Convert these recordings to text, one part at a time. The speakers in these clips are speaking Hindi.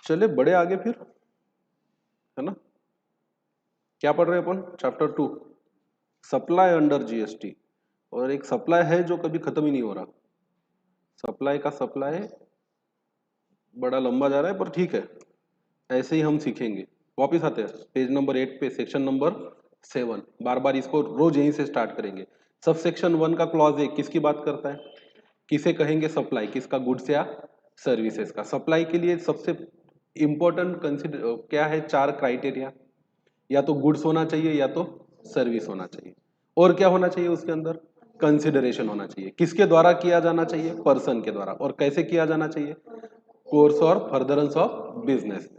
चले बड़े आगे फिर, है ना। क्या पढ़ रहे हैं अपन? Chapter 2, supply under GST. और एक सप्लाई है जो कभी खत्म ही नहीं हो रहा। सप्लाई का सप्लाई बड़ा लंबा जा रहा है, पर ठीक है, ऐसे ही हम सीखेंगे। वापिस आते हैं पेज नंबर 8 पे, सेक्शन नंबर 7। बार बार इसको रोज यहीं से स्टार्ट करेंगे। सब सेक्शन 1 का क्लॉज 1 किसकी बात करता है? किसे कहेंगे सप्लाई? किसका? गुड्स या सर्विसेज का। सप्लाई के लिए सबसे इंपॉर्टेंट कंसिडर क्या है? 4 क्राइटेरिया। या तो गुड्स होना चाहिए, या तो सर्विस होना चाहिए, और क्या होना चाहिए उसके अंदर? कंसिडरेशन होना चाहिए। किसके द्वारा किया जाना चाहिए? पर्सन के द्वारा। और कैसे किया जाना चाहिए? कोर्स और furtherance of business.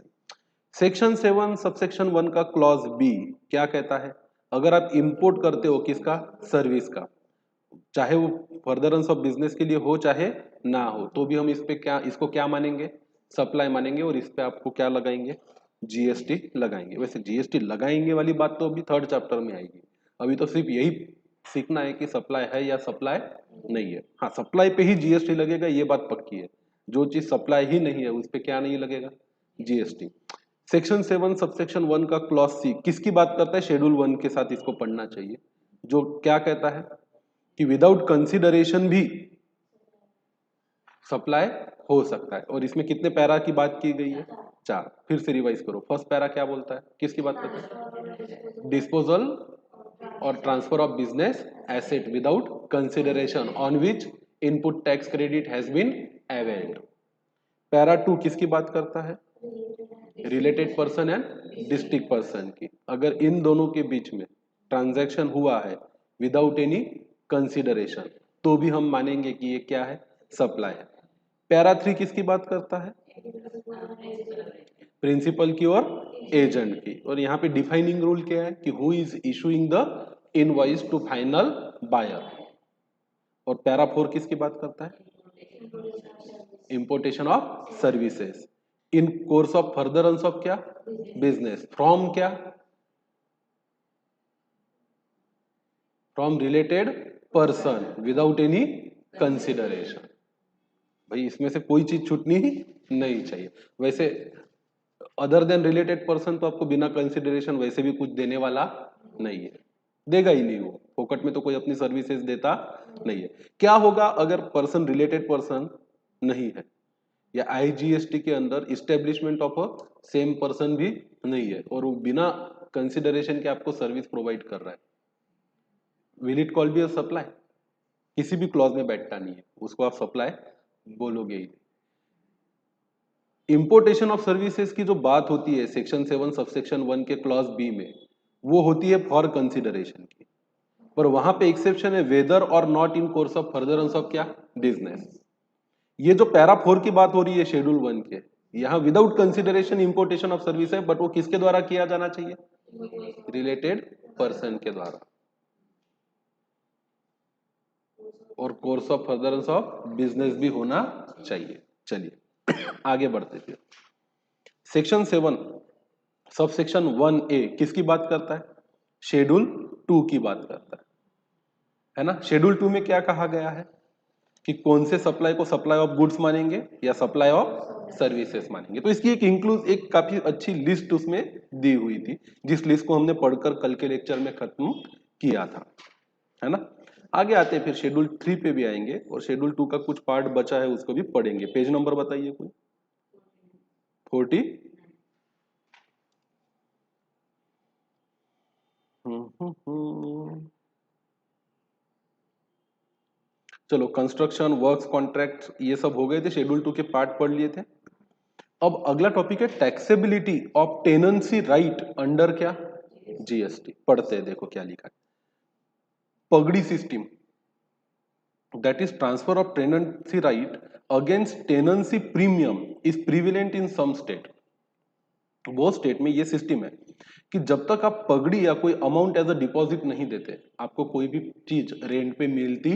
Section 7 subsection 1 का क्लॉज बी क्या कहता है? अगर आप इंपोर्ट करते हो किसका? सर्विस का, चाहे वो फर्दरेंस ऑफ बिजनेस के लिए हो चाहे ना हो, तो भी हम इस पे क्या, इसको क्या मानेंगे? सप्लाई मानेंगे। और इस पे आपको क्या लगाएंगे? जीएसटी लगाएंगे। वैसे जीएसटी लगाएंगे वाली बात तो अभी 3rd चैप्टर में आएगी। अभी तो सिर्फ यही सीखना है कि सप्लाई है या सप्लाई नहीं है। हाँ, सप्लाई पे ही जीएसटी लगेगा, ये बात पक्की है। जो चीज सप्लाई ही नहीं है उस पे क्या नहीं लगेगा? जीएसटी। सेक्शन 7 सबसेक्शन 1 का क्लॉज सी किसकी बात करता है? शेड्यूल 1 के साथ इसको पढ़ना चाहिए। जो क्या कहता है कि विदाउट कंसिडरेशन भी सप्लाई हो सकता है। और इसमें कितने पैरा की बात की गई है? 4। फिर से रिवाइज करो। फर्स्ट पैरा क्या बोलता है? किसकी बात करता है? डिस्पोजल और transfer of business asset without consideration on which input tax credit has been availed. Para 2 किसकी बात करता है? Related person and district person की। अगर इन दोनों के बीच में ट्रांजैक्शन हुआ है विदाउट एनी कंसिडरेशन, तो भी हम मानेंगे कि ये क्या है? सप्लाई है। पैरा 3 किसकी बात करता है? प्रिंसिपल की और एजेंट की। और यहाँ पे डिफाइनिंग रूल क्या है कि who is issuing the invoice to final buyer. और पैरा 4 किसकी बात करता है? Importation of services in course of furtherance of क्या? बिजनेस फ्रॉम क्या? From related person without any consideration. भाई इसमें से कोई चीज छूटनी ही नहीं चाहिए। वैसे अदर देन रिलेटेड पर्सन तो आपको बिना कंसिडरेशन वैसे भी कुछ देने वाला नहीं है, देगा ही नहीं। वो फोकट में तो कोई अपनी सर्विसेज देता नहीं है। क्या होगा अगर पर्सन रिलेटेड पर्सन नहीं है, या आईजीएसटी के अंदर establishment of a same person भी नहीं है, और वो बिना कंसिडरेशन के आपको सर्विस प्रोवाइड कर रहा है? Will it call be a supply? किसी भी क्लॉज में बैठता नहीं है, उसको आप सप्लाई बोलोगे ही। इंपोर्टेशन ऑफ सर्विसेज की जो बात होती है सेक्शन 7 सबसेक्शन 1 के क्लॉज बी में, वो होती है फॉर कंसिडरेशन की। पर वहां पे एक्सेप्शन है, वेदर और not in course of furtherance of क्या? बिजनेस। ये जो पैरा 4 की बात हो रही है शेड्यूल 1 के, यहां without consideration importation of service है, बट वो किसके द्वारा किया जाना चाहिए? रिलेटेड पर्सन के द्वारा। और course of furtherance of business भी होना चाहिए। चलिए आगे बढ़ते फिर। सेक्शन 7 सब सेक्शन 1A किसकी बात करता है? शेड्यूल 2 की बात करता है ना। शेड्यूल 2 में क्या कहा गया है कि कौन से सप्लाई को सप्लाई ऑफ गुड्स मानेंगे या सप्लाई ऑफ सर्विसेज मानेंगे। तो इसकी एक काफी अच्छी लिस्ट उसमें दी हुई थी, जिस लिस्ट को हमने पढ़कर कल के लेक्चर में खत्म किया था, है ना। आगे आते हैं फिर शेड्यूल 3 पे भी आएंगे, और शेड्यूल 2 का कुछ पार्ट बचा है उसको भी पढ़ेंगे। पेज नंबर बताइए कोई? 40। चलो, कंस्ट्रक्शन वर्क्स कॉन्ट्रैक्ट ये सब हो गए थे, शेड्यूल 2 के पार्ट पढ़ लिए थे। अब अगला टॉपिक है taxability of tenancy right under क्या? जीएसटी। पढ़ते हैं, देखो क्या लिखा है। पगड़ी system that is transfer of tenancy right against tenancy premium is prevalent in some state। वो स्टेट में ये सिस्टम है कि जब तक आप पगड़ी या कोई अमाउंट एज अ डिपॉजिट नहीं देते, आपको कोई भी चीज रेंट पे मिलती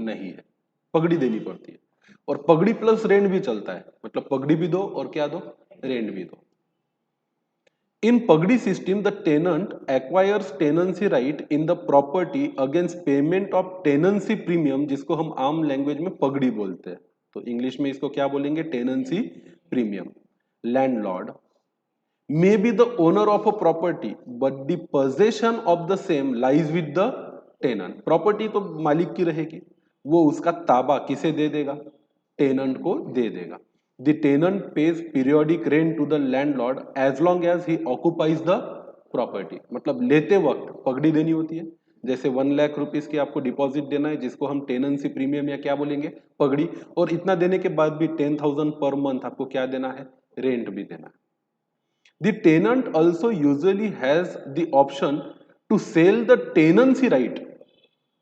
नहीं है, पगड़ी देनी पड़ती है। और पगड़ी प्लस रेंट भी चलता है, मतलब पगड़ी भी दो और क्या दो? रेंट भी दो। In Pagdi system, the tenant acquires tenancy right in the property against payment of tenancy premium, जिसको हम आम लैंग्वेज में पगड़ी बोलते हैं। तो इंग्लिश में इसको क्या बोलेंगे? Tenancy premium. landlord may be the owner of a property but the possession of the same lies with the tenant. Property तो मालिक की रहेगी, वो उसका ताबा किसे दे देगा? टेनेंट को दे देगा. The tenant pays periodic rent to the landlord as long as he occupies the property. मतलब लेते वक्त पगड़ी देनी होती है. जैसे 1 लाख रुपीस की आपको डिपॉजिट देना है, जिसको हम टेनेंसी प्रीमियम या क्या बोलेंगे, पगड़ी, और इतना देने के बाद भी 10,000 पर मंथ आपको क्या देना है? रेंट भी देना है. The tenant also usually has the option to sell the tenancy right.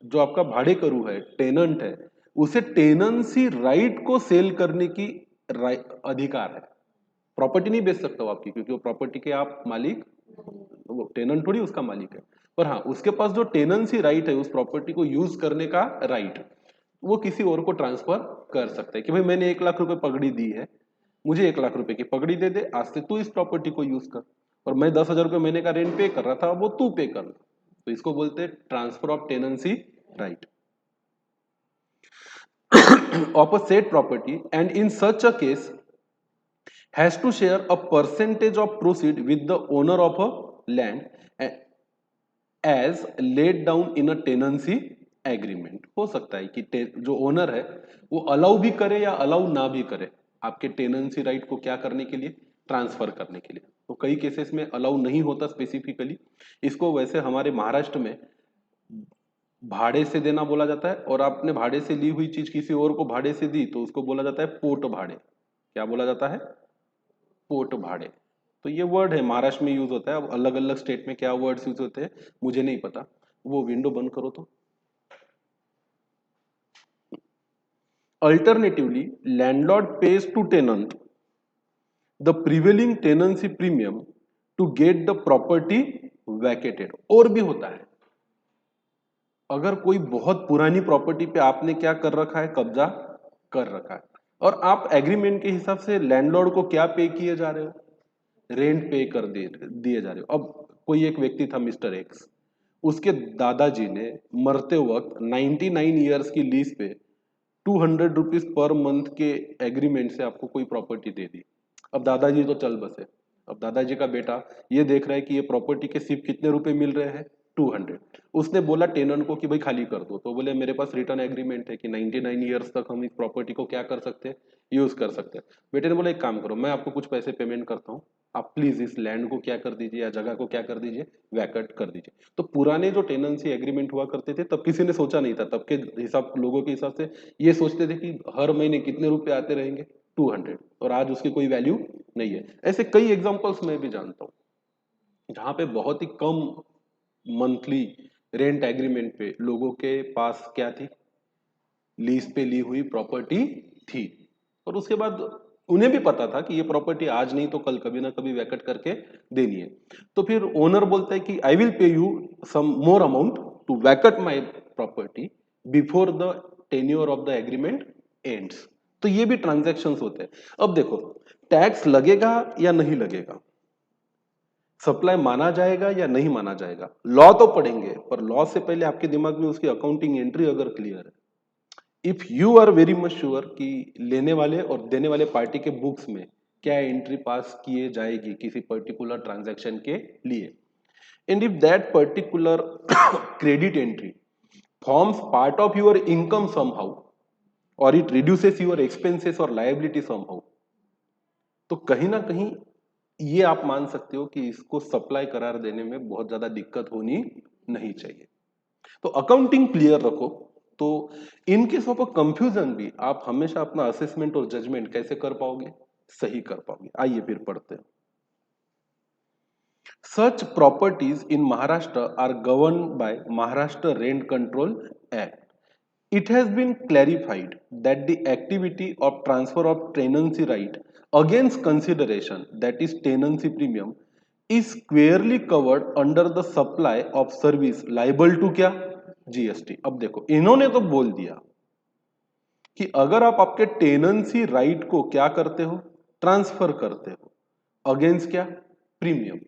जो आपका भाड़े करू है, टेनेंट है, उसे टेनेंसी राइट को सेल करने की अधिकार है. प्रॉपर्टी नहीं बेच सकता वो आपकी, क्योंकि वो प्रॉपर्टी के आप मालिक, वो टेनेंट थोड़ी उसका मालिक है. पर हाँ, उसके पास जो टेनेंसी राइट है, उस प्रॉपर्टी को यूज करने का राइट, वो किसी और को ट्रांसफर कर सकता है कि भाई मैंने 1 लाख रुपए पगड़ी दी है, मुझे 1 लाख रुपए की पगड़ी दे दे, आज से तू इस प्रॉपर्टी को यूज कर, और मैं 10,000 रुपए महीने का रेंट पे कर रहा था, वो तू पे कर. तो इसको बोलते हैं transfer of tenancy right of a set property, and in such a case has to share a percentage of proceed with the owner of a land as laid down in a tenancy agreement. हो सकता है कि जो ओनर है वो अलाउ भी करे या अलाउ ना भी करे आपके टेनेंसी राइट को क्या करने के लिए? ट्रांसफर करने के लिए. तो कई केसेस में अलाउ नहीं होता स्पेसिफिकली. इसको वैसे हमारे महाराष्ट्र में भाड़े से देना बोला जाता है, और आपने भाड़े से ली हुई चीज किसी और को भाड़े से दी तो उसको बोला जाता है पोट भाड़े. क्या बोला जाता है? पोट भाड़े. तो ये वर्ड है, महाराष्ट्र में यूज होता है. अब अलग अलग स्टेट में क्या वर्ड्स यूज होते हैं मुझे नहीं पता. वो विंडो बंद करो. तो alternatively landlord pays to tenant the prevailing tenancy premium to get the property vacated. और भी होता है, अगर कोई बहुत पुरानी प्रॉपर्टी पे आपने क्या कर रखा है? कब्जा कर रखा है, और आप एग्रीमेंट के हिसाब से लैंडलॉर्ड को क्या पे किए जा रहे हो? रेंट पे कर दिए जा रहे हो. अब कोई एक व्यक्ति था मिस्टर एक्स, उसके दादाजी ने मरते वक्त 99 ईयर्स की लीज पे 200 रुपीज पर मंथ के एग्रीमेंट से आपको कोई प्रॉपर्टी दे दी. अब दादाजी तो चल बसे. अब दादाजी का बेटा ये देख रहा है कि ये प्रॉपर्टी के सिर्फ कितने रुपए मिल रहे हैं? 200. उसने बोला टेनेंट को कि भाई खाली कर दो, तो बोले मेरे पास रिटर्न एग्रीमेंट है कि 99 ईयर्स तक हम इस प्रॉपर्टी को क्या कर सकते हैं? यूज कर सकते हैं. बेटे ने बोला एक काम करो, मैं आपको कुछ पैसे पेमेंट करता हूँ, आप प्लीज इस लैंड को क्या कर दीजिए, या जगह को क्या कर दीजिए? वैकेट कर दीजिए. तो पुराने जो टेनेंसी एग्रीमेंट हुआ करते थे, तब किसी ने सोचा नहीं था, तब के हिसाब लोगों के हिसाब से ये सोचते थे कि हर महीने कितने रुपए आते रहेंगे? 200. और आज उसकी कोई वैल्यू नहीं है. ऐसे कई एग्जांपल्स मैं भी जानता हूँ जहां पे बहुत ही कम मंथली रेंट एग्रीमेंट पे लोगों के पास क्या थी? लीज पे ली हुई प्रॉपर्टी थी, और उसके बाद उन्हें भी पता था कि ये प्रॉपर्टी आज नहीं तो कल कभी ना कभी वैकेट करके देनी है. तो फिर ओनर बोलता है कि I will pay you some more amount to vacate my property before the tenure of the agreement ends. तो ये भी ट्रांजैक्शंस होते हैं. अब देखो, टैक्स लगेगा या नहीं लगेगा, सप्लाई माना जाएगा या नहीं माना जाएगा, लॉ तो पढ़ेंगे, पर लॉ से पहले आपके दिमाग में उसकी अकाउंटिंग एंट्री अगर क्लियर है, if you are very much sure कि लेने वाले और देने वाले पार्टी के बुक्स में क्या एंट्री पास किए जाएगी किसी पर्टिकुलर ट्रांजैक्शन के लिए, and if that particular credit entry forms part of your income somehow और इट रिड्यूसेस योर एक्सपेंसेस और लायबिलिटी समहाउ, तो कहीं ना कहीं ये आप मान सकते हो कि इसको सप्लाई करार देने में बहुत ज्यादा दिक्कत होनी नहीं चाहिए. तो अकाउंटिंग क्लियर रखो. तो in case of a confusion भी आप हमेशा अपना असेसमेंट और जजमेंट कैसे कर पाओगे? सही कर पाओगे. आइए फिर पढ़ते हैं. Such properties in Maharashtra are governed by Maharashtra Rent Control Act. It has been clarified that the activity of transfer of tenancy right against consideration, that is tenancy premium, is squarely covered under the supply of service liable to क्या? GST. अब देखो, इन्होंने तो बोल दिया कि अगर आप आपके टेनेंसी राइट को क्या करते हो? ट्रांसफर करते हो अगेंस्ट क्या? प्रीमियम.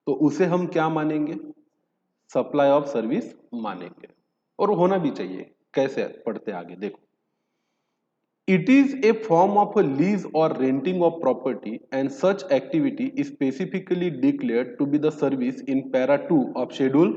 तो उसे हम क्या मानेंगे? सप्लाई ऑफ सर्विस मानेंगे, और होना भी चाहिए. कैसे? पढ़ते आगे देखो. It is a form of a lease or renting of property and such activity is specifically declared to be the service in para 2 of schedule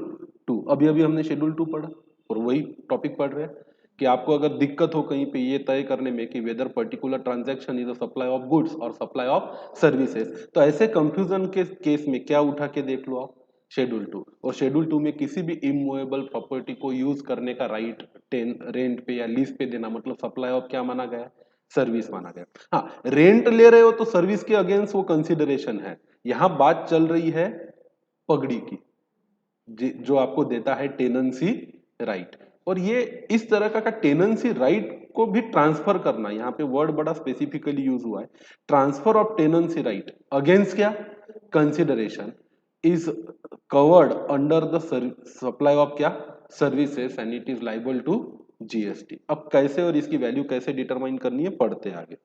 2. अभी अभी हमने schedule 2 पढ़ा और वही टॉपिक पढ़ रहे हैं कि आपको अगर दिक्कत हो कहीं पे ये तय करने में कि whether particular transaction is a supply of goods और सप्लाई ऑफ सर्विसेज, तो ऐसे कंफ्यूजन के केस में क्या उठा के देख लो आप, शेड्यूल 2। और शेड्यूल 2 में किसी भी इमूवेबल प्रॉपर्टी को यूज करने का राइट रेंट पे या लीज पे देना मतलब सप्लाई ऑफ क्या माना गया, सर्विस माना गया। हाँ, रेंट ले रहे हो तो सर्विस के अगेंस्ट वो कंसिडरेशन है। यहां बात चल रही है पगड़ी की जो आपको देता है टेनेंसी राइट। और ये इस तरह का टेनेंसी राइट को भी ट्रांसफर करना, यहाँ पे वर्ड बड़ा स्पेसिफिकली यूज हुआ है, transfer of tenancy right against क्या, consideration is covered under the supply of क्या, services and it is liable to GST. अब कैसे और इसकी वैल्यू कैसे डिटरमाइन करनी है पढ़ते आगे।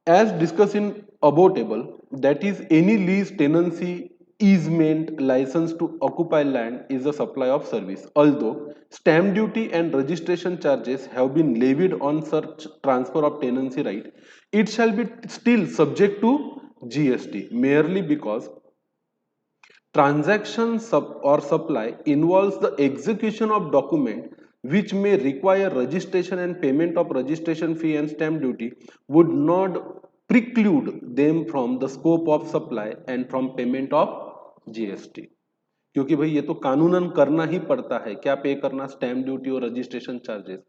As discussed in above table, that is any lease, tenancy, easement, license to occupy land is a supply of service. Although stamp duty and registration charges have been levied on such transfer of tenancy right, it shall be still subject to GST merely because transaction or supply involves the execution of document which may require registration and payment of registration fee and stamp duty would not preclude them from the scope of supply and from payment of GST। क्योंकि भाई ये तो कानूनन करना ही पड़ता है, क्या पे करना, स्टैम्प ड्यूटी और रजिस्ट्रेशन चार्जेस।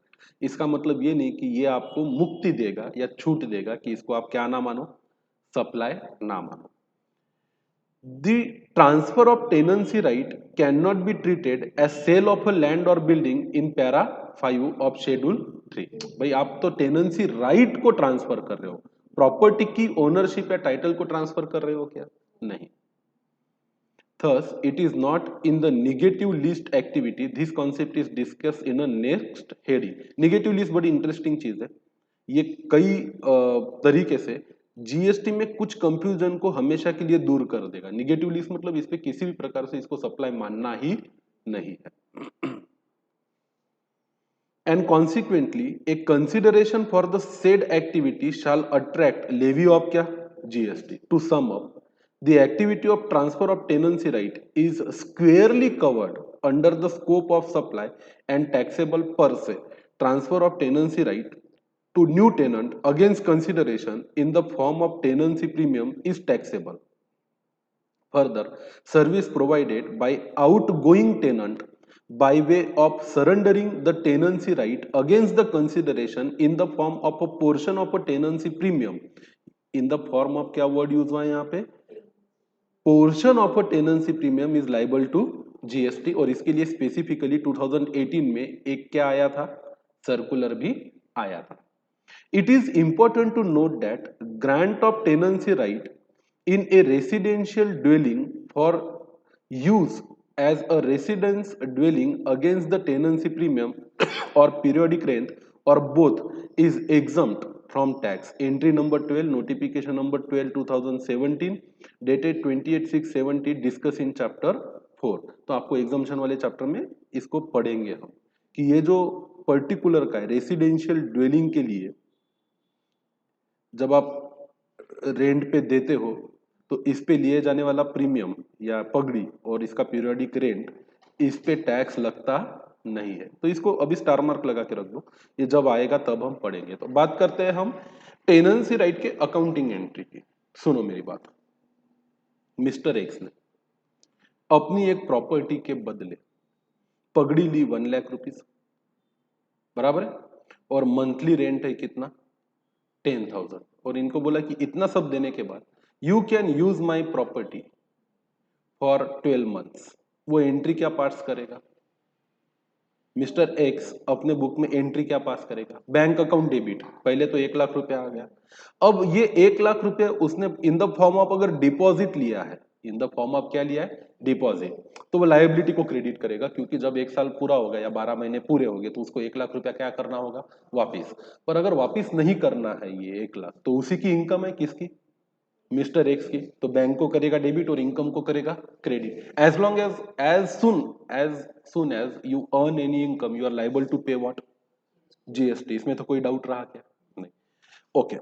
इसका मतलब ये नहीं कि ये आपको मुक्ति देगा या छूट देगा कि इसको आप क्या ना मानो, सप्लाई ना मानो। The transfer of tenancy right cannot be treated as sale of a land or building in para 5 of schedule 3। भाई आप तो टेनेंसी राइट को ट्रांसफर कर रहे हो, प्रॉपर्टी की ओनरशिप या टाइटल को ट्रांसफर कर रहे हो क्या, नहीं। Thus, it is not in the negative list activity. This concept is discussed in a next heading. Negative list बड़ी इंटरेस्टिंग चीज है, ये कई तरीके से जीएसटी में कुछ कंफ्यूजन को हमेशा के लिए दूर कर देगा। निगेटिव लिस्ट मतलब इस पे किसी भी प्रकार से इसको सप्लाई मानना ही नहीं है। And consequently, a consideration for the said activity shall attract levy of क्या, GST। To sum up, the activity of transfer of tenancy right is squarely covered under the scope of supply and taxable per se। Transfer of tenancy right to new tenant against consideration in the form of tenancy premium is taxable। Further, service provided by outgoing tenant by way of surrendering the tenancy right against the consideration in the form of a portion of a tenancy premium, in the form of क्या word यूज हुआ है यहाँ पे, portion of a tenancy premium is liable to GST। और इसके लिए स्पेसिफिकली 2018 में एक क्या आया था, सर्कुलर भी आया था। It is important to note that grant of tenancy right in a residential dwelling for use as a residence dwelling against the tenancy premium or periodic rent or both is exempt from tax। Entry number 12, notification number 12 2017 dated 28/6/70 discuss in chapter 4। तो आपको एग्जाम्शन वाले चैप्टर में इसको पढ़ेंगे हम कि ये जो पर्टिकुलर का है रेसिडेंशियल ड्वेलिंग के लिए जब आप रेंट पे देते हो तो इस पे लिए जाने वाला प्रीमियम या पगड़ी और इसका पीरियोडिक रेंट, इस पे टैक्स लगता नहीं है। तो इसको अभी स्टार मार्क लगा के रख दो, ये जब आएगा तब हम पढ़ेंगे। तो बात करते हैं हम टेनेंसी राइट के अकाउंटिंग एंट्री की। सुनो मेरी बात, मिस्टर एक्स ने अपनी एक प्रॉपर्टी के बदले पगड़ी ली 1 लाख रुपीज, बराबर है, और मंथली रेंट है कितना, 10,000। और इनको बोला कि इतना सब देने के बाद you can use my property for 12 months. वो एंट्री क्या पास करेगा, मिस्टर एक्स अपने बुक में एंट्री क्या पास करेगा, बैंक अकाउंट डेबिट। पहले तो 1 लाख रुपया आ गया, अब ये 1 लाख रुपया उसने इन द फॉर्म ऑफ अगर डिपॉजिट लिया है, इन द फॉर्म ऑफ क्या लिया है, डिपॉजिट, तो वो लायबिलिटी को क्रेडिट करेगा क्योंकि जब 1 साल पूरा हो गया या 12 महीने पूरे हो गए तो उसको 1 लाख रुपया क्या करना होगा, वापिस। पर अगर वापिस नहीं करना है ये 1 लाख, तो उसी की इनकम है, किसकी, मिस्टर एक्स की, तो बैंक को करेगा डेबिट और इनकम को करेगा credit. As long as soon as you earn any income you are liable to pay what, GST. इसमें तो कोई डाउट रहा क्या? नहीं। ओके।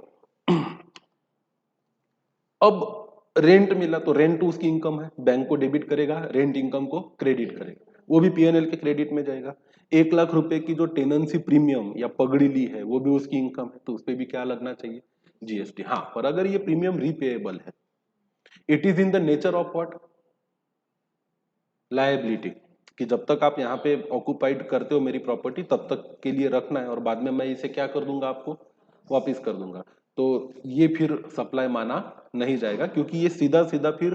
अब रेंट मिला तो रेंट उसकी इनकम है, बैंक को डेबिट करेगा, रेंट इनकम को क्रेडिट करेगा, वो भी पीएनएल के क्रेडिट में जाएगा। 1 लाख रुपए की जो टेनेंसी प्रीमियम या पगड़ी ली है वो भी उसकी इनकम है, तो उस पर भी क्या लगना चाहिए? जीएसटी। हाँ, पर अगर ये प्रीमियम रीपेएबल है, it is in the nature of what? Liability, कि जब तक आप यहाँ पे ऑक्यूपाइड करते हो मेरी प्रॉपर्टी तब तक के लिए रखना है, और बाद में मैं इसे क्या कर दूंगा, आपको वापिस कर दूंगा। तो ये फिर सप्लाई माना नहीं जाएगा, क्योंकि ये सीधा सीधा फिर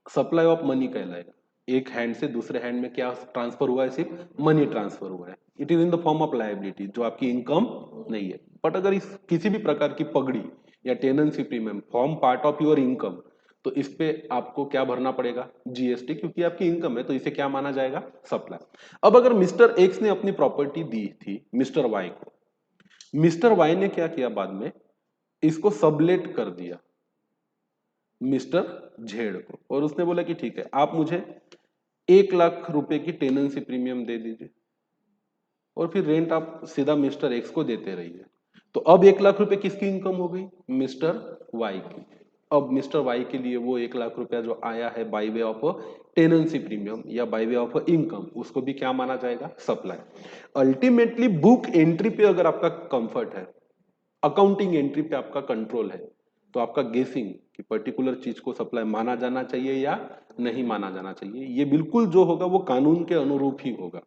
सप्लाई ऑफ मनी कहलाएगा। एक हैंड से दूसरे हैंड में क्या ट्रांसफर हुआ है? सिर्फ मनी ट्रांसफर हुआ है। It is in the form of liability, जो आपकी इनकम नहीं है। बट अगर इस किसी भी प्रकार की पगड़ी या tenancy premium form part of your income, तो इस पे आपको क्या भरना पड़ेगा? जीएसटी, क्योंकि आपकी इनकम है, तो इसे क्या माना जाएगा? सप्लाई। अब अगर मिस्टर एक्स ने अपनी प्रॉपर्टी दी थी मिस्टर वाई को, मिस्टर वाई ने क्या किया बाद में? इसको सबलेट कर दिया मिस्टर झेड़ को, और उसने बोला कि ठीक है, आप मुझे 1 लाख रुपए की टेनेंसी प्रीमियम दे दीजिए, और फिर रेंट आप सीधा मिस्टर एक्स को देते रहिए। तो अब 1 लाख रुपए किसकी इनकम हो गई? मिस्टर वाई की। अब मिस्टर वाई के लिए वो 1 लाख रुपया जो आया है bye way of tenancy premium या बाय वे ऑफ इनकम, उसको भी क्या माना जाएगा? सप्लाई। अल्टीमेटली बुक एंट्री पे अगर आपका कंफर्ट है, अकाउंटिंग एंट्री पे आपका कंट्रोल है, तो आपका गेसिंग कि पर्टिकुलर चीज को सप्लाई माना जाना चाहिए या नहीं माना जाना चाहिए, ये बिल्कुल जो होगा वो कानून के अनुरूप ही होगा।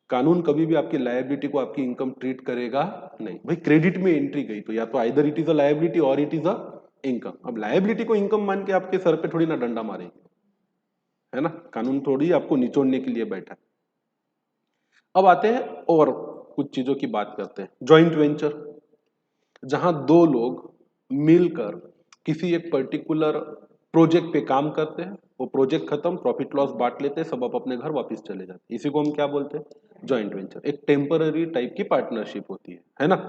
कानून कभी भी आपकी लायबिलिटी को आपकी इनकम ट्रीट करेगा नहीं। भाई क्रेडिट में एंट्री गई तो या तो either it is a liability और इट इज अ इनकम। अब लायबिलिटी को इनकम मान के आपके सर पे थोड़ी ना डंडा मारेगी, है ना? कानून थोड़ी आपको निचोड़ने के लिए बैठा है। अब आते हैं और कुछ चीजों की बात करते हैं। जॉइंट वेंचर, जहां दो लोग मिलकर किसी एक पर्टिकुलर प्रोजेक्ट पे काम करते हैं, वो प्रोजेक्ट खत्म, प्रॉफिट लॉस बांट लेते हैं, सब आप अपने घर वापस चले जाते हैं, इसी को हम क्या बोलते हैं? Joint venture. एक टेम्पररी टाइप की पार्टनरशिप होती है ना?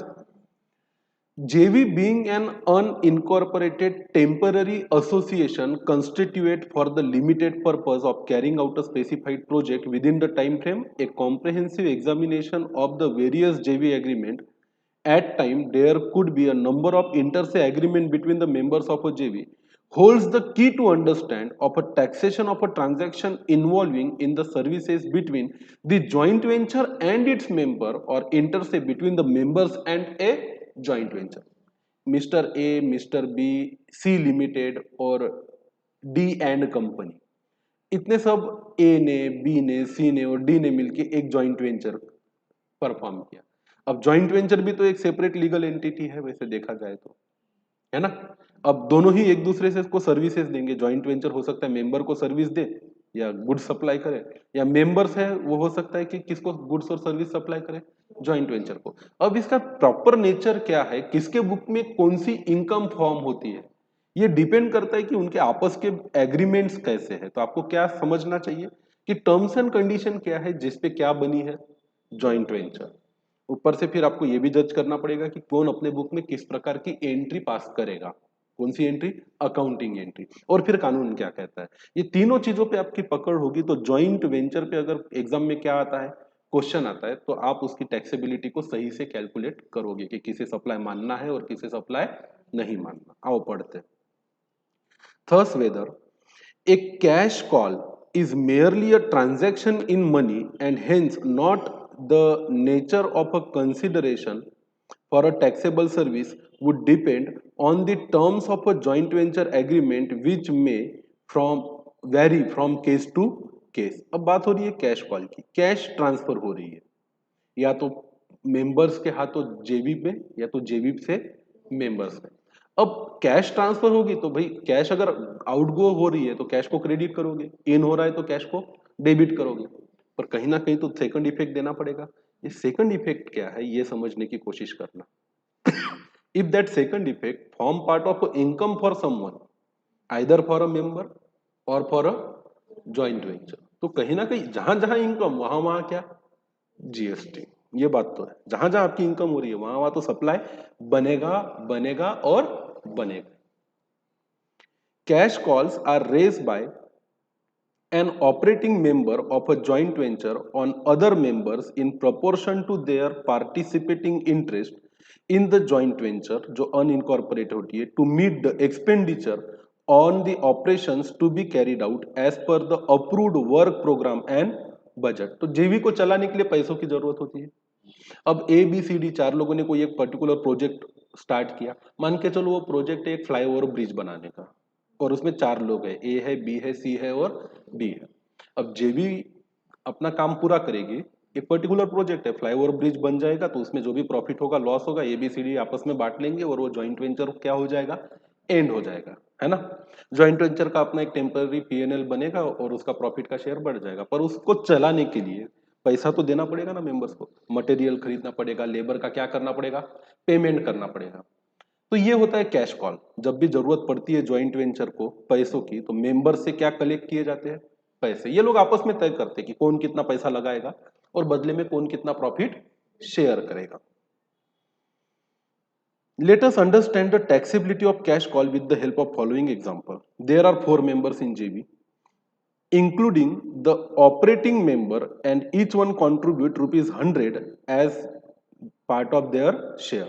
JV being an unincorporated temporary association constituted for the limited purpose of carrying out a specified project within the time frame, a comprehensive examination of the various JV agreement. At time there could be a number of inter se agreement between the members of a JV, holds the key to understand of a taxation of a transaction involving in the services between the joint venture and its member, or inter se between the members and a joint venture. Mister A, mister B, C limited और डी एंड कंपनी, इतने सब ए ने, बी ने, सी ने और डी ने मिलकर एक जॉइंट वेंचर परफॉर्म किया। अब जॉइंट वेंचर भी तो एक सेपरेट लीगल एंटिटी है वैसे देखा जाए तो, है ना? अब दोनों ही एक दूसरे से इसको सर्विसेज देंगे। जॉइंट वेंचर हो सकता है मेंबर को सर्विस दे या गुड्स सप्लाई करे, या मेंबर्स है वो हो सकता है कि किसको गुड्स और सर्विस सप्लाई करे? जॉइंट वेंचर को। अब इसका प्रॉपर नेचर क्या है, किसके बुक में कौन सी इनकम फॉर्म होती है, ये डिपेंड करता है कि उनके आपस के एग्रीमेंट्स कैसे हैं। तो आपको क्या समझना चाहिए कि टर्म्स एंड कंडीशन क्या है जिसपे क्या बनी है? Joint venture. ऊपर से फिर आपको ये भी जज करना पड़ेगा कि कौन अपने बुक में किस प्रकार की एंट्री पास करेगा। कौन सी एंट्री? Accounting entry. और फिर कानून क्या कहता है। ये तीनों चीजों पे आपकी पकड़ होगी तो जॉइंट वेंचर पे अगर एग्जाम में क्या आता है, क्वेश्चन आता है, तो आप उसकी टैक्सेबिलिटी को सही से कैलकुलेट करोगे कि किसे सप्लाई मानना है और किसे सप्लाई नहीं मानना। आओ पढ़ते। Thus, whether a cash call is merely a transaction in money and hence not the nature of a consideration for a taxable service would depend on the terms of a joint venture agreement, which may from vary from case to case. अब बात हो रही है कैश कॉल की। कैश ट्रांसफर हो रही है या तो मेंबर्स के हाथों जेबी में या तो जेबी से मेंबर्स में। अब कैश ट्रांसफर होगी तो भाई कैश अगर आउटगो हो रही है तो कैश को क्रेडिट करोगे, इन हो रहा है तो कैश को डेबिट करोगे, पर कहीं ना कहीं तो सेकंड इफेक्ट देना पड़ेगा। ये सेकंड इफेक्ट क्या है ये समझने की कोशिश करना। If that second effect form part of income for someone, either for a member और फॉर अ जॉइंट वेंचर, तो कहीं ना कहीं जहां जहां इनकम वहां वहां क्या? जीएसटी। ये बात तो है, जहां जहां आपकी इनकम हो रही है वहां वहां तो सप्लाई बनेगा बनेगा और बनेगा। Cash calls are raise by an operating member of a joint venture on other members in proportion to their participating interest in the joint venture जो unincorporated होती है to meet the expenditure on the operations to be carried out as per the approved work program and budget। तो जेवी को चलाने के लिए पैसों की जरूरत होती है। अब ए बी सी डी चार लोगों ने कोई एक पर्टिकुलर प्रोजेक्ट स्टार्ट किया, मान के चलो वो प्रोजेक्ट है एक फ्लाईओवर ब्रिज बनाने का, और उसमें चार लोग हैं, ए है, बी है, सी है और डी है। अब जेबी अपना काम पूरा करेगी, एक पर्टिकुलर प्रोजेक्ट है, फ्लाईओवर ब्रिज बन जाएगा तो उसमें जो भी प्रॉफिट होगा लॉस होगा ए बी सी डी आपस में बांट लेंगे और वो जॉइंट वेंचर क्या हो जाएगा, एंड हो जाएगा, है ना। जॉइंट वेंचर का अपना एक टेम्पररी पीएनएल बनेगा और उसका प्रॉफिट का शेयर बढ़ जाएगा, पर उसको चलाने के लिए पैसा तो देना पड़ेगा ना मेंबर्स को, मटेरियल खरीदना पड़ेगा, लेबर का क्या करना पड़ेगा, पेमेंट करना पड़ेगा। तो ये होता है कैश कॉल। जब भी जरूरत पड़ती है जॉइंट वेंचर को पैसों की तो मेंबर से क्या कलेक्ट किए जाते हैं, पैसे। ये लोग आपस में तय करते हैं कि कौन कितना पैसा लगाएगा और बदले में कौन कितना प्रॉफिट शेयर करेगा। Let us understand the taxability of cash call with the help of following example. There are 4 members in JV, including the operating member, and each one contribute rupees 100 as part of their share.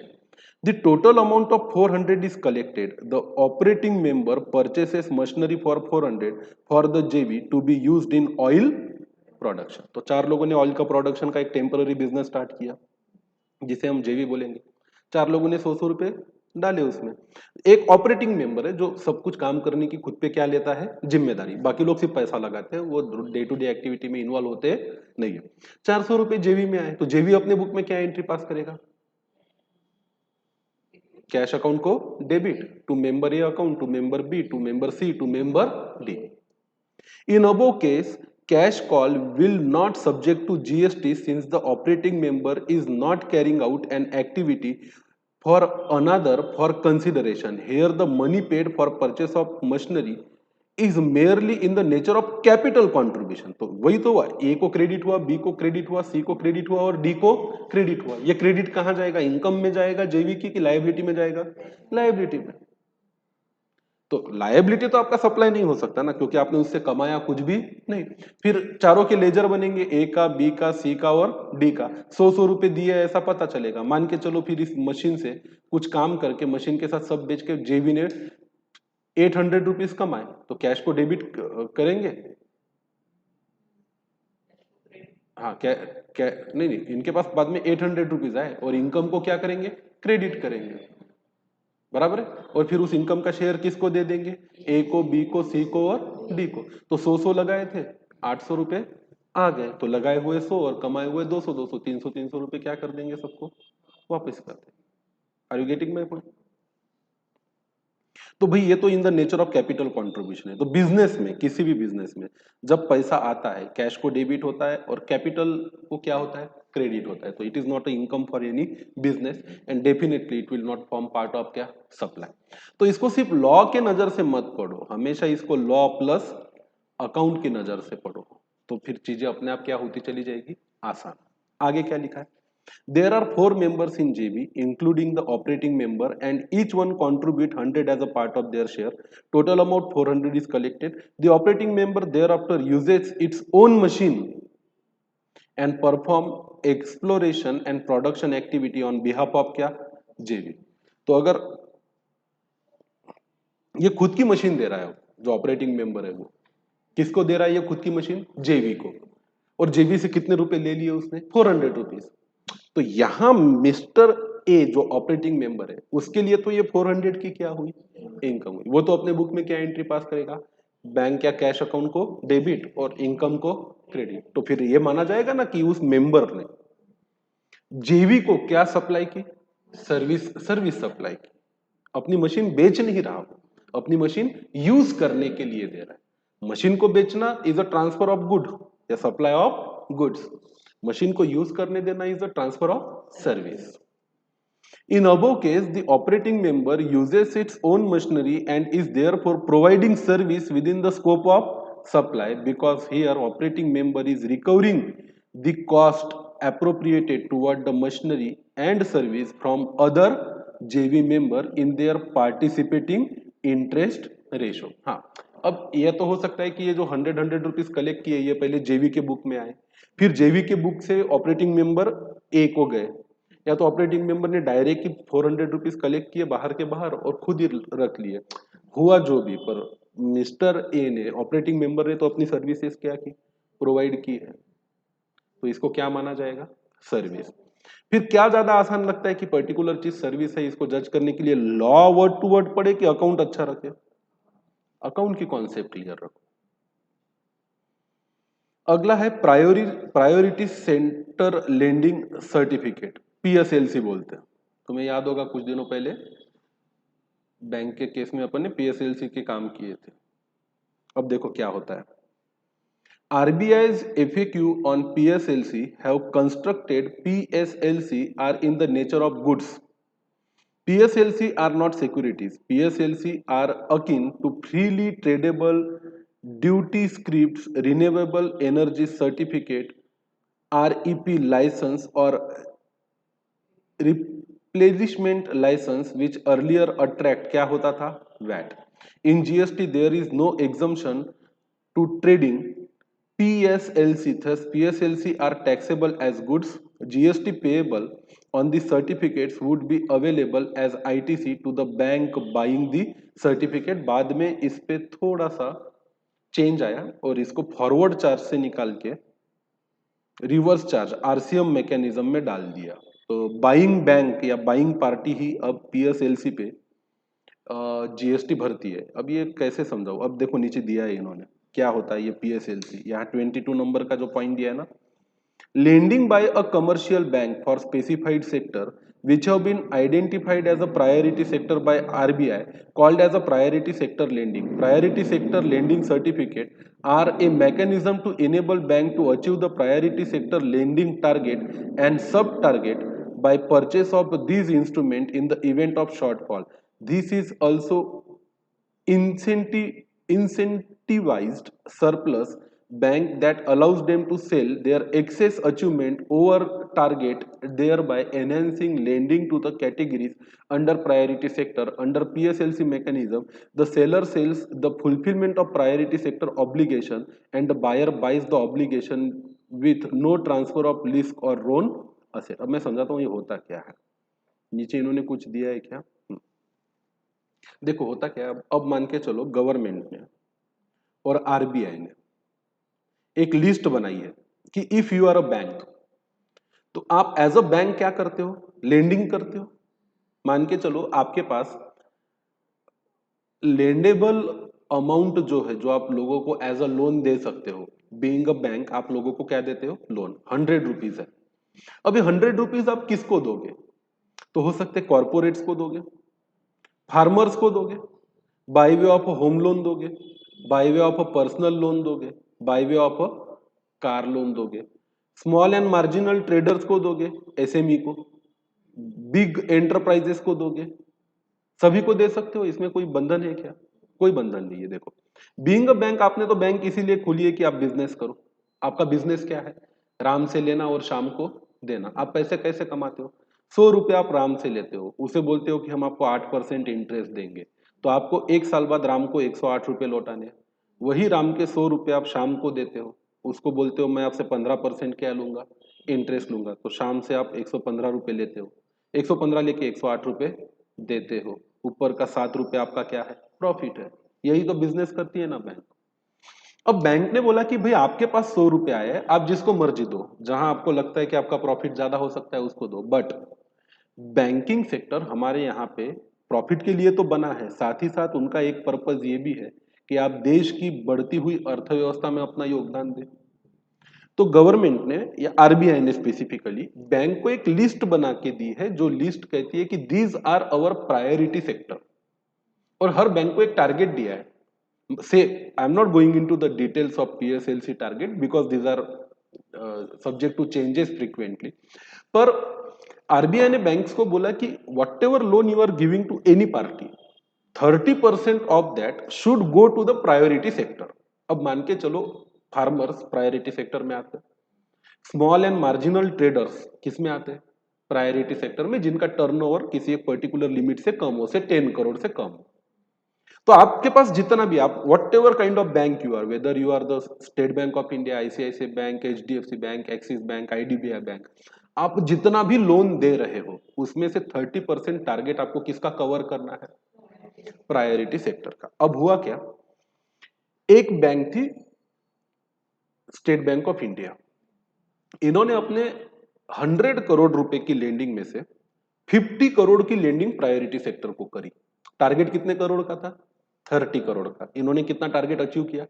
The total amount of 400 is collected. The operating member purchases machinery for 400 for the JV to be used in oil production. तो चार लोगों ने ऑयल का प्रोडक्शन का एक टेम्पररी बिजनेस स्टार्ट किया जिसे हम जेवी बोलेंगे। चार लोगों ने 100 रुपए डाले उसमें। एक ऑपरेटिंग मेंबर है जो सब कुछ काम करने की खुद पे क्या लेता है, जिम्मेदारी, बाकी लोग सिर्फ पैसा लगाते हैं, वो डे टू डे एक्टिविटी में इन्वॉल्व होते नहीं है। 400 रुपए जेवी में आए तो जेवी अपने बुक में क्या एंट्री पास करेगा, कैश अकाउंट को debit to member A account, to member B, to member C, to member D. In above case, cash call will not subject to GST since the operating member is not carrying out an activity for another for consideration. Here the money paid for purchase of machinery is merely in the nature of capital contribution। तो वही तो हुआ, ए को क्रेडिट हुआ, बी को क्रेडिट हुआ, सी को क्रेडिट हुआ और डी को क्रेडिट हुआ। ये क्रेडिट कहां जाएगा, इनकम में जाएगा जेवी की लायबिलिटी में जाएगा, लायबिलिटी में। तो लायबिलिटी तो आपका सप्लाई नहीं हो सकता ना, क्योंकि आपने उससे कमाया कुछ भी नहीं। फिर चारों के लेजर बनेंगे, ए का, बी का, सी का और डी का। 100 रुपए दिए ऐसा पता चलेगा, मान के चलो फिर इस मशीन से कुछ काम करके मशीन के साथ सब बेच के जेबी ने 800 रुपीज कमाए, तो कैश को डेबिट करेंगे। हाँ क्या नहीं नहीं, इनके पास बाद में 800 रुपीज आए और इनकम को क्या करेंगे, क्रेडिट करेंगे, बराबर है। और फिर उस इनकम का शेयर किसको दे देंगे, ए को, बी को, सी को और डी को। तो 100 लगाए थे, 800 रुपए आ गए, तो लगाए हुए 100 और कमाए हुए 200 300 रुपए क्या कर देंगे, सबको वापस कर देंगे। Are you getting my point. तो भाई ये तो in the nature of capital contribution है। तो बिजनेस में, किसी भी बिजनेस में जब पैसा आता है कैश को डेबिट होता है और कैपिटल को क्या होता है, क्रेडिट होता है। तो it is not a income for any business and definitely it will not form part of क्या, सप्लाई। तो इसको सिर्फ लॉ के नजर से मत पढ़ो, हमेशा इसको लॉ प्लस अकाउंट की नजर से पढ़ो, तो फिर चीजें अपने आप क्या होती चली जाएगी, आसान। आगे क्या लिखा है, there are 4 members in JV, including the operating member, and each one contribute 100 as a part of their share. Total amount 400 is collected. The operating member thereafter uses its own machine and perform exploration and production activity on behalf of क्या, JV। तो अगर ये खुद की मशीन दे रहा है, जो ऑपरेटिंग मेंबर है वो किसको दे रहा है, ये खुद की मशीन जेवी को, और जेवी से कितने रुपए ले लिए उसने, 400 रुपीज। तो यहां मिस्टर ए जो ऑपरेटिंग मेंबर है उसके लिए तो ये 400 की क्या हुई, इनकम हुई। वो तो अपने बुक में क्या एंट्री पास करेगा, बैंक या कैश अकाउंट को डेबिट और इनकम को क्रेडिट। तो फिर ये माना जाएगा ना कि उस मेंबर ने जेवी को क्या सप्लाई की, सर्विस सप्लाई की। अपनी मशीन बेच नहीं रहा, अपनी मशीन यूज करने के लिए दे रहा है। मशीन को बेचना is a transfer of good या सप्लाई ऑफ गुड्स, मशीन को यूज करने देना is a transfer of service. In above case, the operating member uses its own machinery and is therefore providing service within the scope of supply, because here operating member is recovering the cost appropriated toward the machinery and service from other JV member in their participating interest ratio। हाँ, अब यह तो हो सकता है कि ये जो 100 कलेक्ट किए ये पहले जेवी के बुक में आए, फिर जेवी के बुक से ऑपरेटिंग मेंबर ए को गए, या तो ऑपरेटिंग मेंबर ने डायरेक्ट ही 400 कलेक्ट किए बाहर के बाहर और खुद ही रख लिए, हुआ जो भी, पर मिस्टर ए ने, ऑपरेटिंग मेंबर ने तो अपनी सर्विसेज क्या की, प्रोवाइड की है, तो इसको क्या माना जाएगा, सर्विस। फिर क्या ज्यादा आसान लगता है कि पर्टिकुलर चीज सर्विस है, इसको जज करने के लिए लॉ वर्ड टू वर्ड पढ़े कि अकाउंट अच्छा रखे, अकाउंट की कॉन्सेप्ट क्लियर रखो। अगला है प्रायोरिटी सेंटर लेंडिंग सर्टिफिकेट, पीएसएलसी बोलते हैं। तुम्हें याद होगा कुछ दिनों पहले बैंक के केस में अपन ने पीएसएलसी के काम किए थे। अब देखो क्या होता है, RBI's FAQ on PSLC have constructed PSLC are in the nature of goods. PSLC are not securities. PSLC are akin to freely tradable duty scripts, renewable energy certificate, REP license or replenishment license which earlier attract क्या होता था, VAT. In GST there is no exemption to trading. PSLC, thus PSLC are taxable as goods. GST payable on the certificates would be available as ITC to the bank buying the certificate. बाद में इस पे थोड़ा सा चेंज आया और इसको फॉरवर्ड चार्ज से निकाल के रिवर्स चार्ज आरसीएम मैकेनिज्म में डाल दिया। तो बाइंग बैंक या बाइंग पार्टी ही अब पीएसएलसी पे जीएसटी भरती है। अब ये कैसे समझाऊं, अब देखो नीचे दिया है इन्होंने, क्या होता है ये पीएसएलसी, यहाँ 22 नंबर का जो पॉइंट दिया है ना, lending by a commercial bank for specified sector which have been identified as a priority sector by RBI called as a priority sector lending. Priority sector lending certificate are a mechanism to enable bank to achieve the priority sector lending target and sub target by purchase of these instrument in the event of shortfall. This is also incentivized surplus bank that allows them to sell their excess achievement over target, thereby enhancing lending to the categories under priority sector. Under PSLC mechanism, the seller sells the fulfillment of priority sector obligation and the buyer buys the obligation with no transfer of risk or loan asset. अब मैं समझाता हूँ ये होता क्या है, नीचे इन्होंने कुछ दिया है क्या, देखो होता क्या है, अब मान के चलो गवर्नमेंट ने और आरबीआई ने एक लिस्ट बनाई है कि if you are a bank, तो आप एज अ बैंक क्या करते हो, लेंडिंग करते हो। मान के चलो आपके पास लेंडेबल अमाउंट जो है, जो आप लोगों को एज अ लोन दे सकते हो, बीइंग अ बैंक आप लोगों को क्या देते हो, लोन 100 रुपीज है। अभी 100 रुपीज आप किसको दोगे, तो हो सकते कॉर्पोरेट्स को दोगे, फार्मर्स को दोगे, by way of home loan दोगे, by way of personal loan दोगे, by way of car loan दोगे, स्मॉल एंड मार्जिनल ट्रेडर्स को दोगे, एसएमई को, बिग एंटरप्राइजेस को दोगे, सभी को दे सकते हो, इसमें कोई बंधन है क्या, कोई बंधन नहीं है। देखो बीइंग अ बैंक, आपने तो बैंक इसीलिए खोली है कि आप बिजनेस करो। आपका बिजनेस क्या है, राम से लेना और शाम को देना। आप पैसे कैसे कमाते हो, 100 रुपये आप राम से लेते हो, उसे बोलते हो कि हम आपको 8% इंटरेस्ट देंगे, तो आपको 1 साल बाद राम को 108 रुपये लौटाने। वही राम के 100 रुपये आप शाम को देते हो, उसको बोलते हो मैं आपसे 15% क्या लूंगा, इंटरेस्ट लूंगा, तो शाम से आप 115 रुपये लेते हो, 115 लेके 108 रुपये देते हो, ऊपर का 7 रुपये आपका क्या है, प्रॉफिट है। यही तो बिजनेस करती है ना बैंक। अब बैंक ने बोला कि भाई आपके पास 100 रुपये आए हैं, आप जिसको मर्जी दो, जहां आपको लगता है कि आपका प्रॉफिट ज्यादा हो सकता है उसको दो। बट बैंकिंग सेक्टर हमारे यहाँ पे प्रॉफिट के लिए तो बना है, साथ ही साथ उनका एक पर्पज ये भी है कि आप देश की बढ़ती हुई अर्थव्यवस्था में अपना योगदान दें। तो गवर्नमेंट ने या आरबीआई ने स्पेसिफिकली बैंक को एक लिस्ट बना के दी है, जो लिस्ट कहती है कि these are our priority sector, और हर बैंक को एक टारगेट दिया है। say I'm not going into the details of PSLC target because these are subject to changes frequently, पर आरबीआई ने बैंक्स को बोला कि whatever loan you are giving to any party, 30% of that should go to the priority sector. अब मान के चलो फार्मर्स प्रायोरिटी सेक्टर में आते हैं, स्मॉल एंड मार्जिनल ट्रेडर्स किस में आते हैं, प्रायोरिटी सेक्टर में, जिनका टर्नओवर किसी एक पर्टिकुलर लिमिट से कम हो, से 10 करोड़ से कम। तो आपके पास जितना भी आप whatever kind of bank you are, whether you are the State Bank of India, ICICI Bank, HDFC Bank, Axis Bank, IDBI Bank, आप जितना भी लोन दे रहे हो उसमें से 30% टारगेट आपको किसका कवर करना है? प्रायोरिटी सेक्टर का। अब हुआ क्या, एक बैंक थी स्टेट बैंक ऑफ इंडिया, इन्होंने अपने 100 करोड़ रुपए की लेंडिंग में से 50 करोड़ की लेंडिंग प्रायोरिटी सेक्टर को करी। टारगेट कितने करोड़ का था? 30 करोड़ का। इन्होंने कितना टारगेट अचीव किया?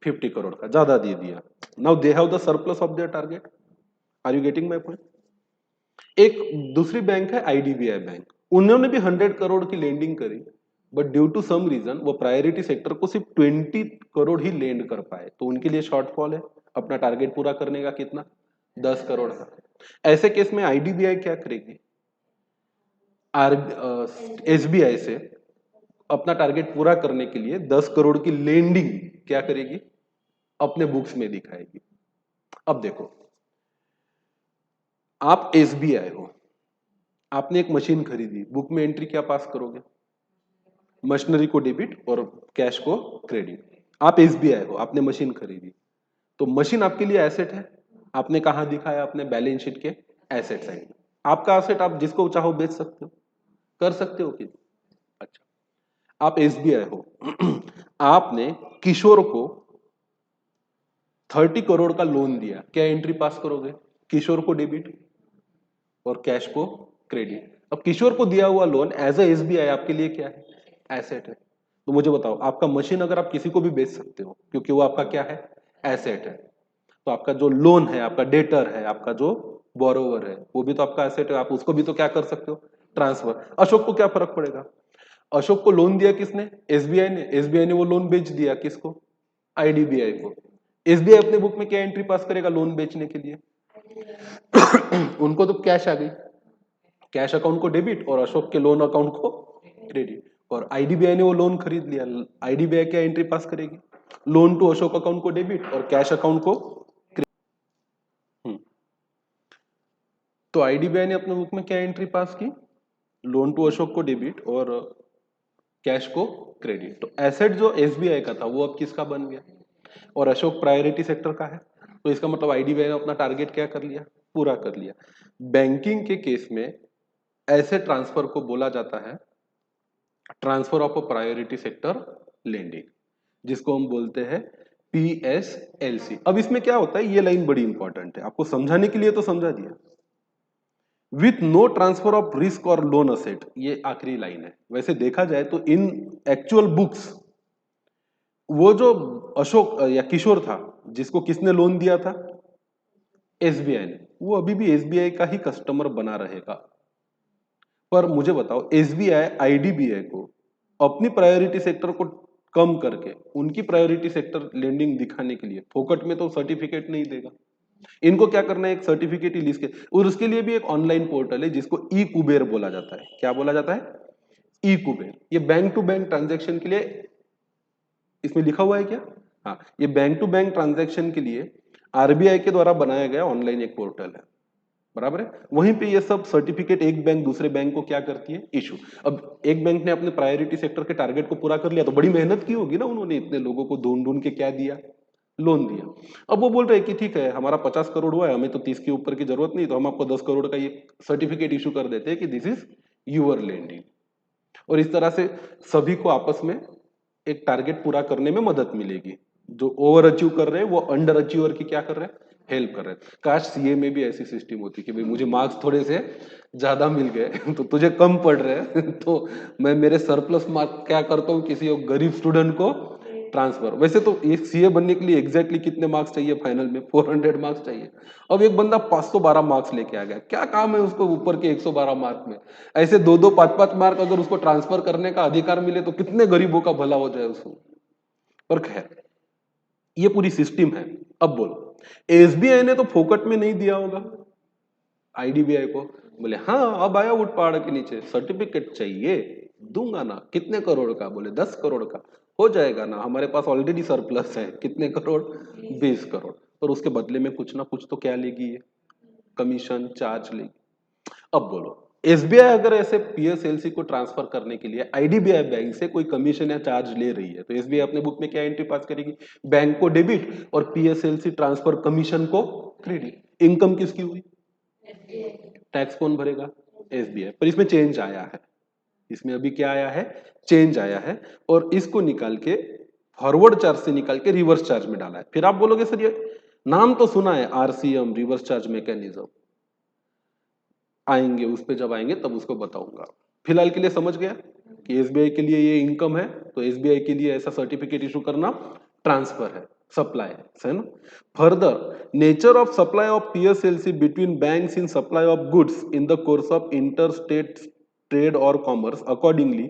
50 करोड़ का, ज्यादा दे दिया। Now they have the surplus of their target. Are you getting my point? एक दूसरी बैंक है आईडीबीआई बैंक, उन्होंने भी 100 करोड़ की लेंडिंग करी, but due to some reason वो प्रायोरिटी सेक्टर को सिर्फ 20 करोड़ ही लेंड कर पाए, तो उनके लिए शॉर्टफॉल है अपना टारगेट पूरा करने का। कितना? 10 करोड़ का। ऐसे केस में आईडीबीआई क्या करेगी? एसबीआई से अपना टारगेट पूरा करने के लिए 10 करोड़ की लेंडिंग क्या करेगी? अपने बुक्स में दिखाएगी। अब देखो, आप एसबीआई हो, आपने एक मशीन खरीदी, बुक में एंट्री क्या पास करोगे? मशीनरी को डेबिट और कैश को क्रेडिट। आप एसबीआई हो, आपने मशीन खरीदी, तो मशीन आपके लिए एसेट है, आपने कहा दिखाया? अपने बैलेंस शीट के एसेट साइड में। आपका एसेट आप जिसको चाहो बेच सकते हो, कर सकते हो कि? अच्छा, आप एसबीआई हो आपने किशोर को 30 करोड़ का लोन दिया, क्या एंट्री पास करोगे? किशोर को डेबिट और कैश को क्रेडिट। अब किशोर को दिया हुआ लोन एज ए एसबीआई आपके लिए क्या है? एसेट है। तो मुझे बताओ, आपका मशीन अगर आप किसी को भी बेच सकते हो क्योंकि वो आपका क्या है? एसेट है, तो आपका जो लोन है, आपका डेटर है, आपका जो बोरोवर है, वो भी तो आपका एसेट है, आप उसको भी तो क्या कर सकते हो? ट्रांसफर। अशोक को क्या फर्क पड़ेगा? अशोक को लोन दिया किसने? एसबीआई ने। एसबीआई ने वो लोन बेच दिया किसको? आईडीबीआई को। एसबीआई अपने बुक में क्या एंट्री पास करेगा लोन बेचने के लिए? उनको तो कैश आ गई, कैश अकाउंट को डेबिट और अशोक के लोन अकाउंट को क्रेडिट। और आईडीबीआई ने वो लोन खरीद लिया, आईडीबीआई क्या एंट्री पास करेगी? लोन टू अशोक अकाउंट को डेबिट और कैश अकाउंट को क्रेडिट। तो आईडीबीआई ने अपने बुक में क्या एंट्री पास की? लोन टू अशोक को डेबिट और कैश को क्रेडिट। तो एसेट जो एसबीआई का था वो अब किसका बन गया? और अशोक प्रायोरिटी सेक्टर का है, तो इसका मतलब आईडीबीआई ने अपना टारगेट क्या कर लिया? पूरा कर लिया। बैंकिंग के केस में ऐसे ट्रांसफर को बोला जाता है transfer of a priority sector lending, जिसको हम बोलते हैं पीएसएलसी। अब इसमें क्या होता है, ये लाइन बड़ी इंपॉर्टेंट है, आपको समझाने के लिए तो समझा दिया। With no transfer of risk और लोन असेट, ये आखिरी लाइन है। वैसे देखा जाए तो इन एक्चुअल बुक्स वो जो अशोक या किशोर था, जिसको किसने लोन दिया था? एसबीआई ने, वो अभी भी एसबीआई का ही कस्टमर बना रहेगा। पर मुझे बताओ, एसबीआई आईडीबीआई को अपनी प्रायोरिटी सेक्टर को कम करके उनकी प्रायोरिटी सेक्टर लेंडिंग दिखाने के लिए फोकट में तो सर्टिफिकेट नहीं देगा। इनको क्या करना है? एक सर्टिफिकेट ही लिस्ट के, और उसके लिए भी एक ऑनलाइन पोर्टल है जिसको ई कुबेर बोला जाता है। क्या बोला जाता है? ई कुबेर। ये बैंक टू बैंक ट्रांजैक्शन के लिए इसमें लिखा हुआ है क्या? हाँ, ये बैंक टू बैंक ट्रांजैक्शन के लिए आरबीआई के द्वारा बनाया गया ऑनलाइन एक पोर्टल है, बराबर है। वहीं पे ये सब सर्टिफिकेट एक बैंक दूसरे बैंक को क्या करती है? इशू। अब एक बैंक ने अपने प्रायोरिटी सेक्टर के टारगेट को पूरा कर लिया, तो बड़ी मेहनत की होगी ना उन्होंने, इतने लोगों को ढूंढ ढूंढ के क्या दिया? लोन दिया। अब वो बोल रहे हैं कि ठीक है, हमारा 50 करोड़ हुआ है, हमें तो 30 के ऊपर की जरूरत नहीं, तो हम आपको 10 करोड़ का ये सर्टिफिकेट इशू कर देते हैं कि दिस इज यूर लेंडिंग। और इस तरह से सभी को आपस में एक टारगेट पूरा करने में मदद मिलेगी। जो ओवर अचीव कर रहे हैं वो अंडर अचीवर की क्या कर रहे हैं? हेल्प कर रहे हैं। काश सीए में भी ऐसी सिस्टम होती कि भाई मुझे मार्क्स थोड़े से ज्यादा मिल गए तो तुझे कम पड़ रहे हैं तो मैं मेरे सरप्लस मार्क क्या करता हूँ, किसी और गरीब स्टूडेंट को ट्रांसफर। वैसे तो एक सीए बनने के लिए एग्जैक्टली कितने मार्क्स चाहिए फाइनल में? 400 मार्क्स चाहिए। अब एक बंदा 512 मार्क्स लेके आ गया, क्या काम है उसको ऊपर के 112 मार्क में? ऐसे 2-2 5-5 मार्क अगर उसको ट्रांसफर करने का अधिकार मिले तो कितने गरीबों का भला हो जाए उसको। पर खैर, ये पूरी सिस्टम है। अब बोलो, एसबीआई ने तो फोकट में नहीं दिया होगा आईडीबीआई को। बोले हाँ, अब आया उठ पहाड़ के नीचे, सर्टिफिकेट चाहिए, दूंगा ना। कितने करोड़ का? बोले 10 करोड़ का। हो जाएगा ना, हमारे पास ऑलरेडी सरप्लस है। कितने करोड़? 20 करोड़। और उसके बदले में कुछ ना कुछ तो क्या लेगी ये? कमीशन चार्ज लेगी। अब बोलो, एसबीआई अगर ऐसे पीएसएलसी को ट्रांसफर करने के लिए आईडीबीआई बैंक से कोई कमीशन या चार्ज ले रही है तो एसबीआई अपने बुक में क्या एंट्री पास करेगी, बैंक को डेबिट और पीएसएलसी ट्रांसफर कमीशन को क्रेडिट। इनकम किसकी हुई, टैक्स कौन भरेगा, एसबीआई। पर इसमें चेंज आया है, इसमें अभी क्या आया है, चेंज आया है और इसको निकाल के फॉरवर्ड चार्ज से निकाल के रिवर्स चार्ज में डाला है। फिर आप बोलोगे सर ये नाम तो सुना है आरसीएम, रिवर्स चार्ज मैकेनिज्म, आएंगे उस पे, जब आएंगे तब उसको बताऊंगा। फिलहाल के लिए समझ गया कि एसबीआई के लिए ये इनकम है तो एसबीआई के लिए ऐसा सर्टिफिकेट इशू करना ट्रांसफर है, सप्लाई है ना। Further nature of supply of PSLC between banks in supply of goods in the course of inter state trade or commerce. Accordingly,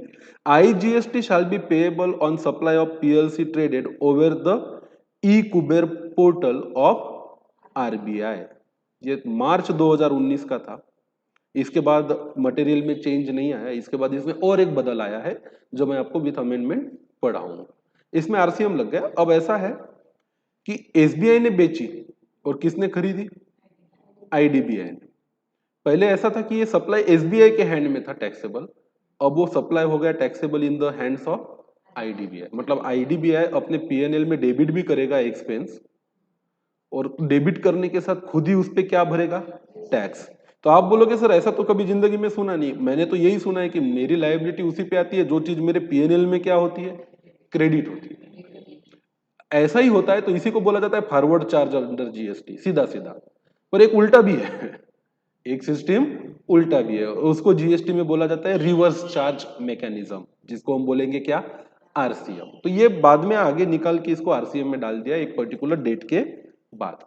IGST shall be payable on supply of PLC traded over the e-Kuber portal of RBI। ये मार्च 2019 का था, इसके बाद मटेरियल में चेंज नहीं आया, इसके बाद इसमें और एक बदल आया है जो मैं आपको विथ अमेंडमेंट पढ़ाऊंगा। इसमें आरसीएम लग गया। अब ऐसा है कि एसबीआई ने बेची और किसने खरीदी, आईडीबीआई ने। पहले ऐसा था कि ये सप्लाई एसबीआई के हैंड में था टैक्सेबल, अब वो सप्लाई हो गया taxable in the hands of IDBI. मतलब आईडीबीआई अपने पीएनएल में डेबिट भी करेगा एक्सपेंस और डेबिट करने के साथ खुद ही उस पर क्या भरेगा, टैक्स। तो आप बोलोगे सर ऐसा तो कभी जिंदगी में सुना नहीं। मैंने तो यही सुना है कि मेरी लायबिलिटी उसी पे आती है जो चीज मेरे पीएनएल में क्या होती है, क्रेडिट होती है। ऐसा ही होता है तो इसी को बोला जाता है फॉरवर्ड चार्ज अंडर जीएसटी, सीधा सीधा। पर एक उल्टा भी है, एक सिस्टम उल्टा भी है, उसको जीएसटी में बोला जाता है रिवर्स चार्ज मैकेनिज्म, जिसको हम बोलेंगे क्या, आरसीएम। तो ये बाद में आगे निकाल के इसको आरसीएम में डाल दिया एक पर्टिकुलर डेट के बाद।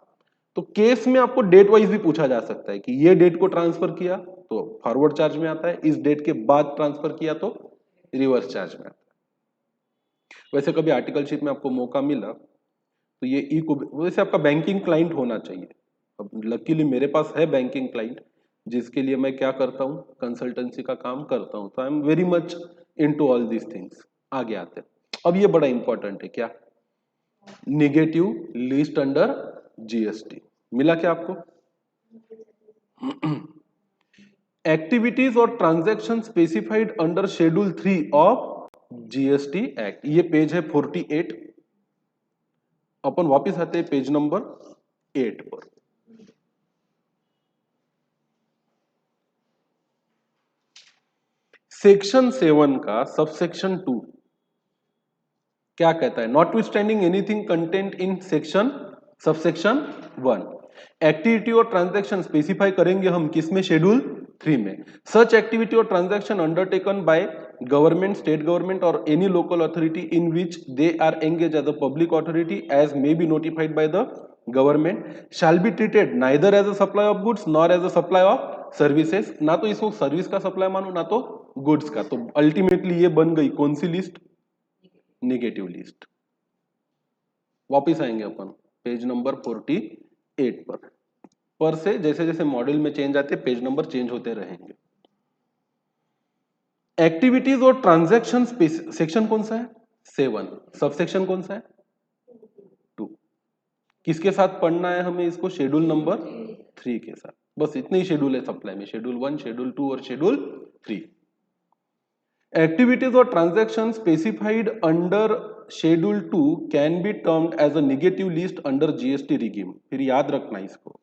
तो केस में आपको डेट वाइज भी पूछा जा सकता है कि ये डेट को ट्रांसफर किया तो फॉरवर्ड चार्ज में आता है, इस डेट के बाद ट्रांसफर किया तो रिवर्स चार्ज में आता है। वैसे कभी आर्टिकलशिप में आपको मौका मिला तो ये ई को, वैसे आपका बैंकिंग क्लाइंट होना चाहिए। अब लकीली मेरे पास है बैंकिंग क्लाइंट जिसके लिए मैं क्या करता हूँ, कंसल्टेंसी का काम करता हूँ, तो I am very much into all these things. आगे आते हैं। अब ये बड़ा इंपॉर्टेंट है, क्या, निगेटिव लिस्ट अंडर जीएसटी। मिला क्या आपको, एक्टिविटीज और transaction specified under schedule 3 of GST act. ये पेज है 48। अपन वापस आते हैं पेज नंबर 8 पर। सेक्शन 7 का सबसेक्शन 2 क्या कहता है, notwithstanding anything content in section subsection 1, activity और ट्रांजैक्शन स्पेसिफाई करेंगे हम किसमें, शेड्यूल 3 में। सच एक्टिविटी और transaction undertaken by government, state government और any local authority in which they are engage as a public authority as may be notified by the government shall be treated neither as a supply of goods nor as a supply of services. ना तो इसको सर्विस का सप्लाई मानो ना तो गुड्स का। तो अल्टीमेटली ये बन गई कौन सी लिस्ट, निगेटिव लिस्ट। वापिस आएंगे अपन पेज नंबर 48 पर से जैसे जैसे मॉड्यूल में चेंज आते हैं पेज नंबर चेंज होते रहेंगे। एक्टिविटीज और ट्रांजैक्शन सेक्शन कौन सा है, 7। सबसेक्शन कौन सा है, 2। किसके साथ पढ़ना है हमें इसको, शेड्यूल नंबर 3 के साथ। बस इतने ही शेड्यूल है सप्लाई में, शेड्यूल 1, शेड्यूल 2 और schedule 3। Activities or transactions specified under Schedule 2 can be termed as a negative list under GST regime। फिर याद रखना इसको,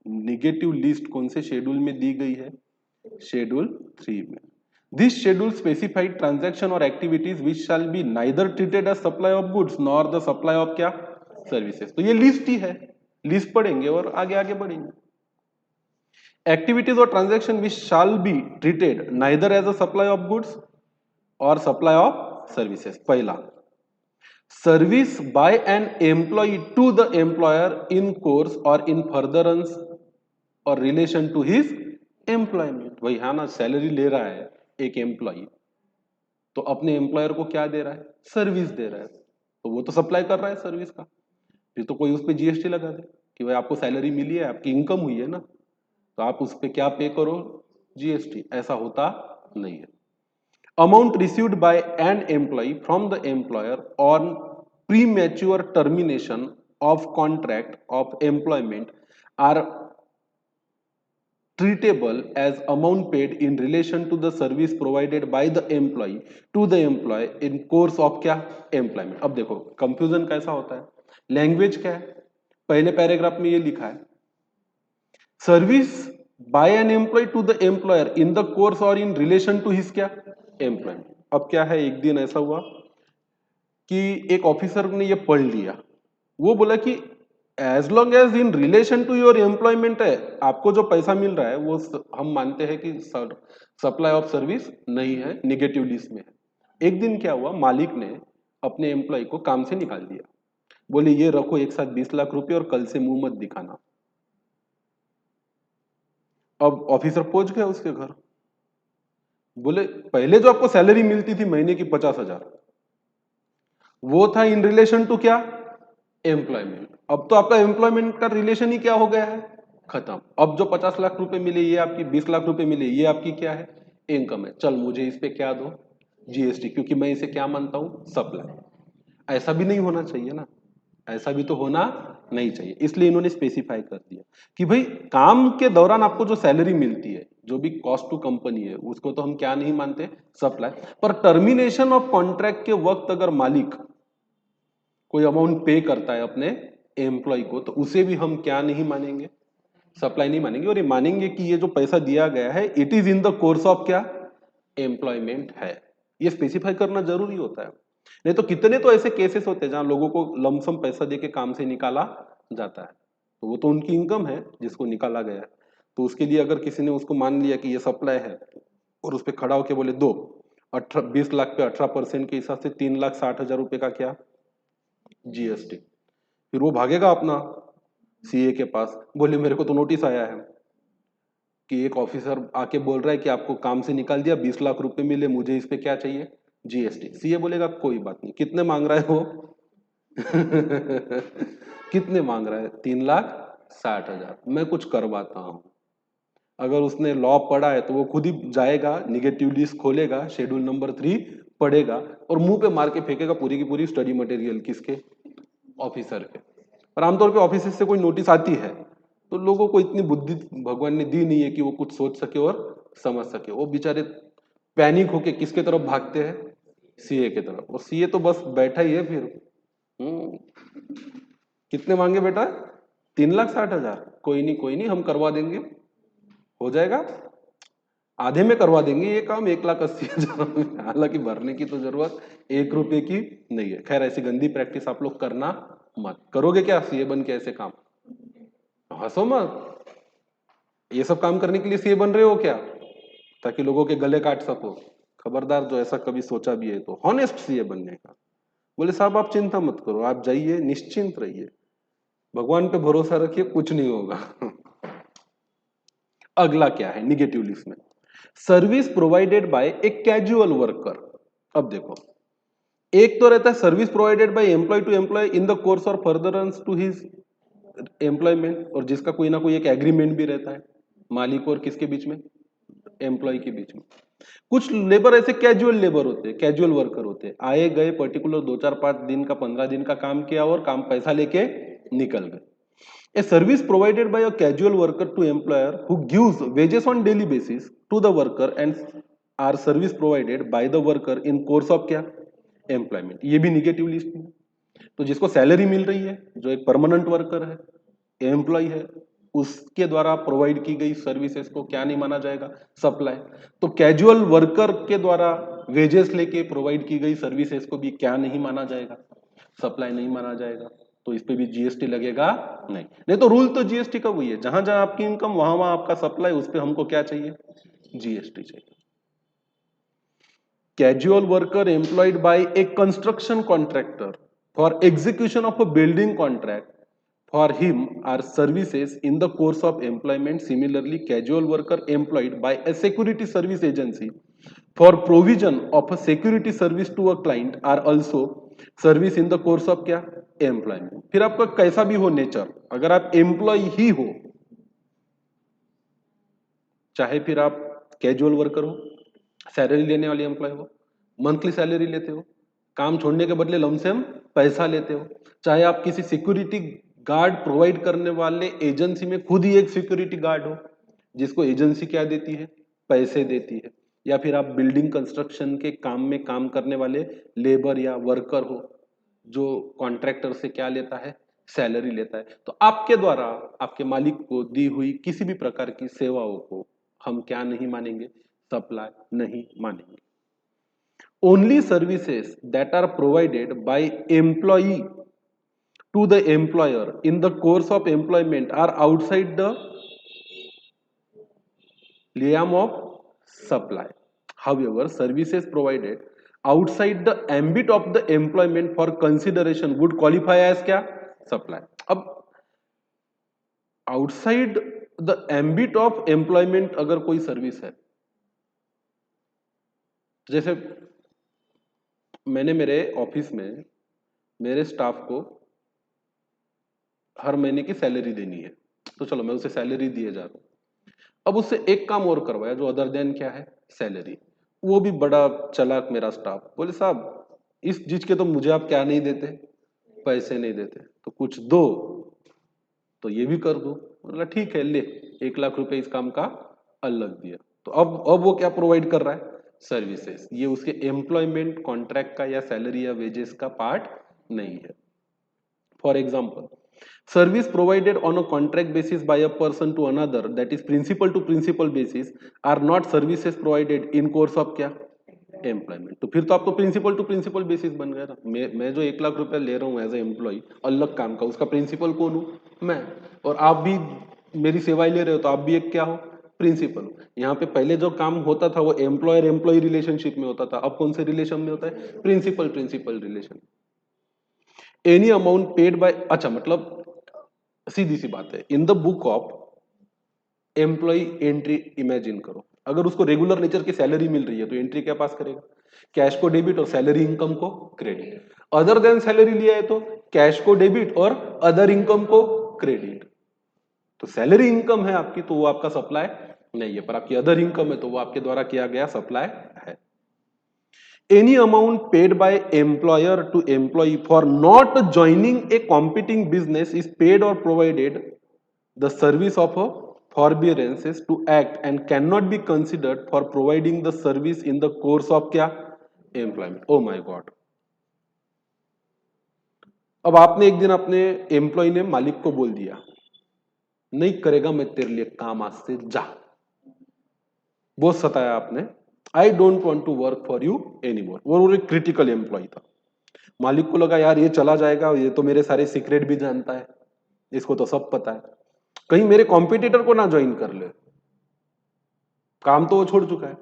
निगेटिव लिस्ट कौन से शेड्यूल में दी गई है, शेड्यूल 3 में। This schedule specified transaction or activities which shall be neither treated as supply of goods nor the supply of क्या, सर्विसेज। तो ये लिस्ट ही है, लिस्ट पढ़ेंगे और आगे आगे बढ़ेंगे। Activities or transaction which shall be treated neither as a supply of goods और सप्लाई ऑफ सर्विसेज। पहला, service by an employ to the employer in course और इन फर्दरेंस और रिलेशन टू हिज एम्प्लॉयमेंट। वही है ना, सैलरी ले रहा है एक एम्प्लॉय तो अपने एम्प्लॉयर को क्या दे रहा है, सर्विस दे रहा है, तो वो तो सप्लाई कर रहा है सर्विस का। फिर तो कोई उस पर जीएसटी लगा दे कि भाई आपको सैलरी मिली है, आपकी इनकम हुई है ना, तो आप उस पर क्या पे करो, जीएसटी। ऐसा होता नहीं है। Amount received by an employee from the employer on premature termination of contract of employment are treatable as amount paid in relation to the service provided by the employee to the employee in course of क्या employment। अब देखो कंफ्यूजन कैसा होता है, लैंग्वेज क्या है, पहले पैराग्राफ में ये लिखा है service by an employ to the employer in the course और इन रिलेशन टू हिज क्या एम्प्लॉयमेंट। अब क्या है, एक दिन ऐसा हुआ कि एक ऑफिसर ने ये पढ़ लिया, वो बोला कि as long as in relation to your employment है, आपको जो पैसा मिल रहा है वो हम मानते हैं कि सप्लाई ऑफ सर्विस नहीं है, निगेटिव लिस्ट में है। एक दिन क्या हुआ, मालिक ने अपने एम्प्लॉय को काम से निकाल दिया, बोले ये रखो एक साथ 20 लाख रुपए और कल से मुंह मत दिखाना। अब ऑफिसर पहुंच गया उसके घर, बोले पहले जो आपको सैलरी मिलती थी महीने की 50,000, वो था इन रिलेशन टू क्या एम्प्लॉयमेंट। अब तो आपका एम्प्लॉयमेंट का रिलेशन ही क्या हो गया है, खत्म। अब जो 50 लाख रुपए मिले ये आपकी, 20 लाख रुपए मिले ये आपकी क्या है, इनकम है। चल मुझे इस पे क्या दो, जीएसटी, क्योंकि मैं इसे क्या मानता हूं, सप्लाई। ऐसा भी नहीं होना चाहिए ना, ऐसा भी तो होना नहीं चाहिए, इसलिए इन्होंने स्पेसिफाई कर दिया कि भाई काम के दौरान आपको जो सैलरी मिलती है, जो भी कॉस्ट टू कंपनी है, उसको तो हम क्या नहीं मानते, सप्लाई। पर टर्मिनेशन ऑफ कॉन्ट्रैक्ट के वक्त अगर मालिक कोई अमाउंट पे करता है अपने एम्प्लॉय को, तो उसे भी हम क्या नहीं मानेंगे, सप्लाई नहीं मानेंगे, और ये मानेंगे कि ये जो पैसा दिया गया है it is in the course of क्या एम्प्लॉयमेंट है। ये स्पेसिफाई करना जरूरी होता है, नहीं तो कितने तो ऐसे केसेस होते हैं जहां लोगों को लमसम पैसा देके काम से निकाला जाता है, तो वो तो उनकी इनकम है जिसको निकाला गया है। तो उसके लिए अगर किसी ने उसको मान लिया कि ये सप्लाई है और उस पर खड़ा होके बोले दो 20 लाख पे 18% के हिसाब से 3,60,000 रुपए का क्या जीएसटी, फिर वो भागेगा अपना सीए के पास, बोले मेरे को तो नोटिस आया है कि एक ऑफिसर आके बोल रहा है कि आपको काम से निकाल दिया, 20 लाख रुपए मिले, मुझे इस पे क्या चाहिए, जीएसटी। सीए बोलेगा कोई बात नहीं, कितने मांग रहा है वो कितने मांग रहा है, 3,60,000, मैं कुछ करवाता हूं। अगर उसने लॉ पढ़ा है तो वो खुद ही जाएगा, निगेटिव लिस्ट खोलेगा, शेड्यूल नंबर 3 पढ़ेगा और मुंह पे मार के फेंकेगा पूरी की पूरी स्टडी मटेरियल किसके, ऑफिसर के। पर आमतौर पे ऑफिस से कोई नोटिस आती है तो लोगों को इतनी बुद्धि भगवान ने दी नहीं है कि वो कुछ सोच सके और समझ सके, वो बेचारे पैनिक होके किसके तरफ भागते हैं, सीए के तरफ। और सीए तो बस बैठा ही है फिर, कितने मांगे बेटा, 3,60,000, कोई नहीं कोई नहीं, हम करवा देंगे, हो जाएगा, आधे में करवा देंगे ये काम, 1,80,000 में। हालांकि भरने की तो जरूरत 1 रुपए की नहीं है। खैर ऐसी गंदी प्रैक्टिस आप लोग करना मत, करोगे क्या सीए बन के ऐसे काम, हंसो मत, ये सब काम करने के लिए सीए बन रहे हो क्या, ताकि लोगों के गले काट सको। खबरदार जो ऐसा कभी सोचा भी है तो, हॉनेस्ट सीए बनने का। बोले साहब आप चिंता मत करो, आप जाइए निश्चिंत रहिए, भगवान पे भरोसा रखिए, कुछ नहीं होगा। अगला क्या है निगेटिव लिस्ट में, service provided by a casual worker. अब देखो एक तो रहता है service provided by employ to employ in the course और फर्दरेंस टू हिज एम्प्लॉयमेंट, और जिसका कोई ना कोई एक एग्रीमेंट भी रहता है मालिक और किसके बीच में, एम्प्लॉय के बीच में। कुछ लेबर ऐसे कैजुअल लेबर होते हैं, कैजुअल वर्कर होते हैं, आए गए पर्टिकुलर 2-4-5 दिन का 15 दिन का काम किया और काम पैसा लेके निकल गए। A service provided by a casual worker to employer who gives wages on daily basis to the worker and are service provided by the worker in course of क्या एम्प्लॉयमेंट, ये भी निगेटिव लिस्ट में। तो जिसको सैलरी मिल रही है, जो एक परमानेंट वर्कर है, एम्प्लॉय है, उसके द्वारा प्रोवाइड की गई सर्विसेज को क्या नहीं माना जाएगा, सप्लाई। तो कैजुअल वर्कर के द्वारा वेजेस लेके प्रोवाइड की गई सर्विसेज को भी क्या नहीं माना जाएगा, सप्लाई नहीं माना जाएगा। तो इस पे भी जीएसटी लगेगा नहीं, नहीं तो रूल तो जीएसटी का वही है, जहां जहां आपकी इनकम वहां वहां आपका सप्लाई, उस पे हमको क्या चाहिए, जीएसटी चाहिए। Casual worker employed by a construction contractor for execution of a building contract for him are services in the course of employment. Similarly casual worker employed by a security service agency for provision of a security service to a client are also service in the course of क्या एम्प्लॉयमेंट। फिर आपका कैसा भी हो नेचर, अगर आप एम्प्लॉय ही हो, चाहे फिर आप कैजुअल वर्कर हो, सैलरी लेने वाले एम्प्लॉय हो, मंथली सैलरी लेते हो, काम छोड़ने के बदले लमसम पैसा लेते हो, चाहे आप किसी सिक्योरिटी गार्ड प्रोवाइड करने वाले एजेंसी में खुद ही एक सिक्योरिटी गार्ड हो, जिसको एजेंसी क्या देती है, पैसे देती है, या फिर आप बिल्डिंग कंस्ट्रक्शन के काम में काम करने वाले लेबर या वर्कर हो जो कॉन्ट्रैक्टर से क्या लेता है, सैलरी लेता है। तो आपके द्वारा आपके मालिक को दी हुई किसी भी प्रकार की सेवाओं को हम क्या नहीं मानेंगे, सप्लाई नहीं मानेंगे। Only services that are provided by employee to the employer in the course of employment are outside the realm of supply. However, services provided outside the ambit of the employment for consideration would qualify as क्या, supply. अब outside the ambit of employment अगर कोई सर्विस है, जैसे मैंने मेरे ऑफिस में मेरे स्टाफ को हर महीने की सैलरी देनी है, तो चलो मैं उसे सैलरी दिए जा रहा हूँ। अब उससे एक काम और करवाया जो अदर देन क्या है, सैलरी। वो भी बड़ा चालाक मेरा स्टाफ, बोले साहब इस चीज के तो मुझे आप क्या नहीं देते, पैसे नहीं देते, तो कुछ दो तो ये भी कर दो। बोला ठीक है, ले 1 लाख रुपए इस काम का अलग दिया। तो अब वो क्या प्रोवाइड कर रहा है, सर्विसेज। ये उसके एम्प्लॉयमेंट कॉन्ट्रैक्ट का या सैलरी या वेजेस का पार्ट नहीं है। For example, service provided on a contract basis by a person to another, that is principal to principal basis, are not services provided in course of क्या, एम्प्लॉयमेंट। तो फिर तो आप तो प्रिंसिपल टू प्रिंसिपल बेसिस बन गया ना। मैं जो 1 लाख रुपया ले रहा हूँ एज ए एम्प्लॉय अलग काम का, उसका प्रिंसिपल कौन हूँ, मैं। और आप भी मेरी सेवाएं ले रहे हो तो आप भी एक क्या हो, प्रिंसिपल। यहाँ पे पहले जो काम होता था वो एम्प्लॉयर एम्प्लॉय रिलेशनशिप में होता था, अब कौन से रिलेशन में होता है, principal principal relation. Any amount paid by, अच्छा मतलब सीधी सी बात है, in the book of employ entry imagine करो, अगर उसको रेगुलर नेचर की सैलरी मिल रही है तो एंट्री क्या पास करेगा, कैश को डेबिट और सैलरी इनकम को क्रेडिट। अदर देन सैलरी लिया है तो कैश को डेबिट और अदर इनकम को क्रेडिट। तो सैलरी इनकम है आपकी तो वो आपका सप्लाई नहीं है, पर आपकी अदर इनकम है तो वो आपके द्वारा किया गया सप्लाई है। Any amount paid by employer to employee for not joining a competing business is paid or provided the service of a forbearances to act and cannot be considered for providing the service in the course of क्या, employment. Oh my God. अब आपने एक दिन अपने एम्प्लॉय ने मालिक को बोल दिया नहीं करेगा मैं तेरे लिए काम, आज से जा। बहुत सताया आपने, I don't want to work for you any more. वो एक क्रिटिकल एम्प्लॉय था। मालिक को लगा यार ये चला जाएगा, ये तो मेरे सारे सीक्रेट भी जानता है, इसको तो सब पता है, कहीं मेरे कॉम्पिटिटर को ना ज्वाइन कर ले, काम तो वो छोड़ चुका है।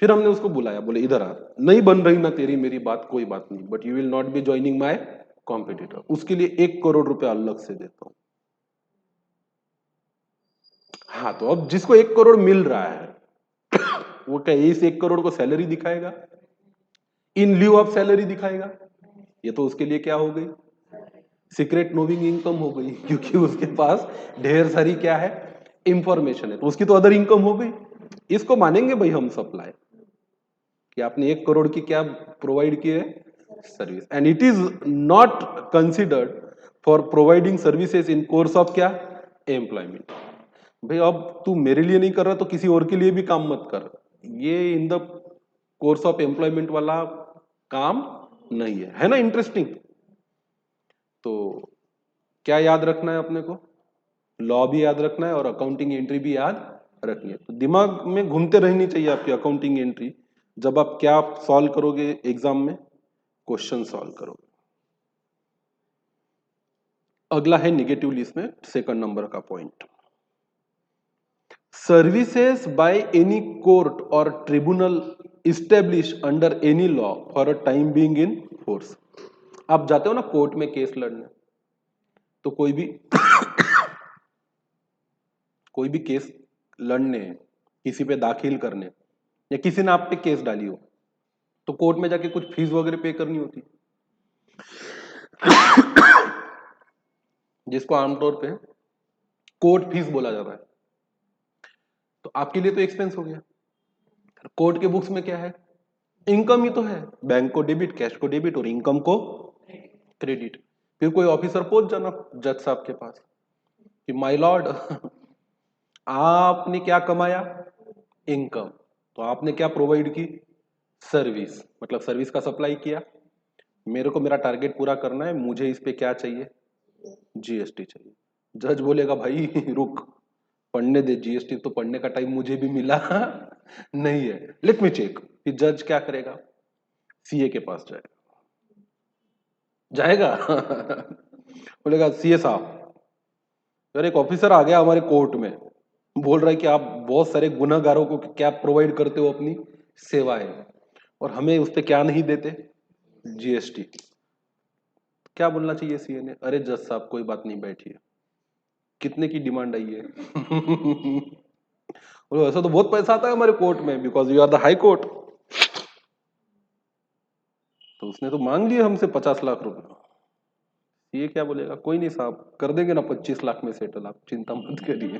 फिर हमने उसको बुलाया, बोले इधर आ, नहीं बन रही ना तेरी मेरी बात, कोई बात नहीं, but you will not be joining my competitor, उसके लिए 1 करोड़ रुपया अलग से देता हूं। हाँ तो अब जिसको 1 करोड़ मिल रहा है वो क्या इस 1 करोड़ को सैलरी दिखाएगा, इन ल्यू ऑफ सैलरी दिखाएगा? ये तो उसके लिए क्या हो गई, सीक्रेट नोविंग इनकम हो गई, क्योंकि उसके पास ढेर सारी क्या है, इंफॉर्मेशन है, तो उसकी तो अदर इनकम हो गई। इसको मानेंगे भाई हम सप्लाई कि आपने 1 करोड़ की क्या प्रोवाइड की है, service, and it is not considered for providing services in course of क्या, एम्प्लॉयमेंट। भाई अब तू मेरे लिए नहीं कर रहा तो किसी और के लिए भी काम मत कर, ये इन द कोर्स ऑफ एम्प्लॉयमेंट वाला काम नहीं है ना। इंटरेस्टिंग। तो क्या याद रखना है अपने को, लॉ भी याद रखना है और अकाउंटिंग एंट्री भी याद रखनी है। तो दिमाग में घूमते रहनी चाहिए आपकी अकाउंटिंग एंट्री, जब आप क्या सॉल्व करोगे एग्जाम में, क्वेश्चन सॉल्व करोगे। अगला है निगेटिव लिस्ट में सेकंड नंबर का point, services by any court और tribunal establish under any law for a time being in force. आप जाते हो ना कोर्ट में केस लड़ने, तो कोई भी केस लड़ने, किसी पे दाखिल करने, या किसी ने आप पे केस डाली हो, तो कोर्ट में जाके कुछ फीस वगैरह पे करनी होती, जिसको आमतौर पे कोर्ट फीस बोला जाता है। तो आपके लिए तो एक्सपेंस हो गया। कोर्ट के बुक्स में क्या है, इनकम ही तो है, बैंक को डेबिट, कैश को डेबिट और इनकम को क्रेडिट। फिर कोई ऑफिसर पहुंच जाना जज साहब के पास कि माय लॉर्ड आपने क्या कमाया, इनकम, तो आपने क्या प्रोवाइड की, सर्विस, मतलब सर्विस का सप्लाई किया। मेरे को मेरा टारगेट पूरा करना है, मुझे इस पे क्या चाहिए, जीएसटी चाहिए। जज बोलेगा भाई रुक, पढ़ने दे, जीएसटी तो पढ़ने का टाइम मुझे भी मिला नहीं है, लेट मी चेक। फिर जज क्या करेगा, सीए के पास जाएगा बोलेगा सीए साहब, यार एक ऑफिसर आ गया हमारे कोर्ट में, बोल रहा है कि आप बहुत सारे गुनाहगारों को क्या प्रोवाइड करते हो, अपनी सेवाएं, और हमें उस पर क्या नहीं देते, जीएसटी। क्या बोलना चाहिए सीए ने, अरे जज साहब कोई बात नहीं, बैठिए, कितने की डिमांड आई है बोलो ऐसा तो बहुत पैसा आता है हमारे कोर्ट में, because you are the high court. तो उसने तो मांग लिए हमसे 50 लाख रुपए। ये क्या बोलेगा, कोई नहीं साहब, कर देंगे ना 25 लाख में सेटल, आप चिंता मत करिए।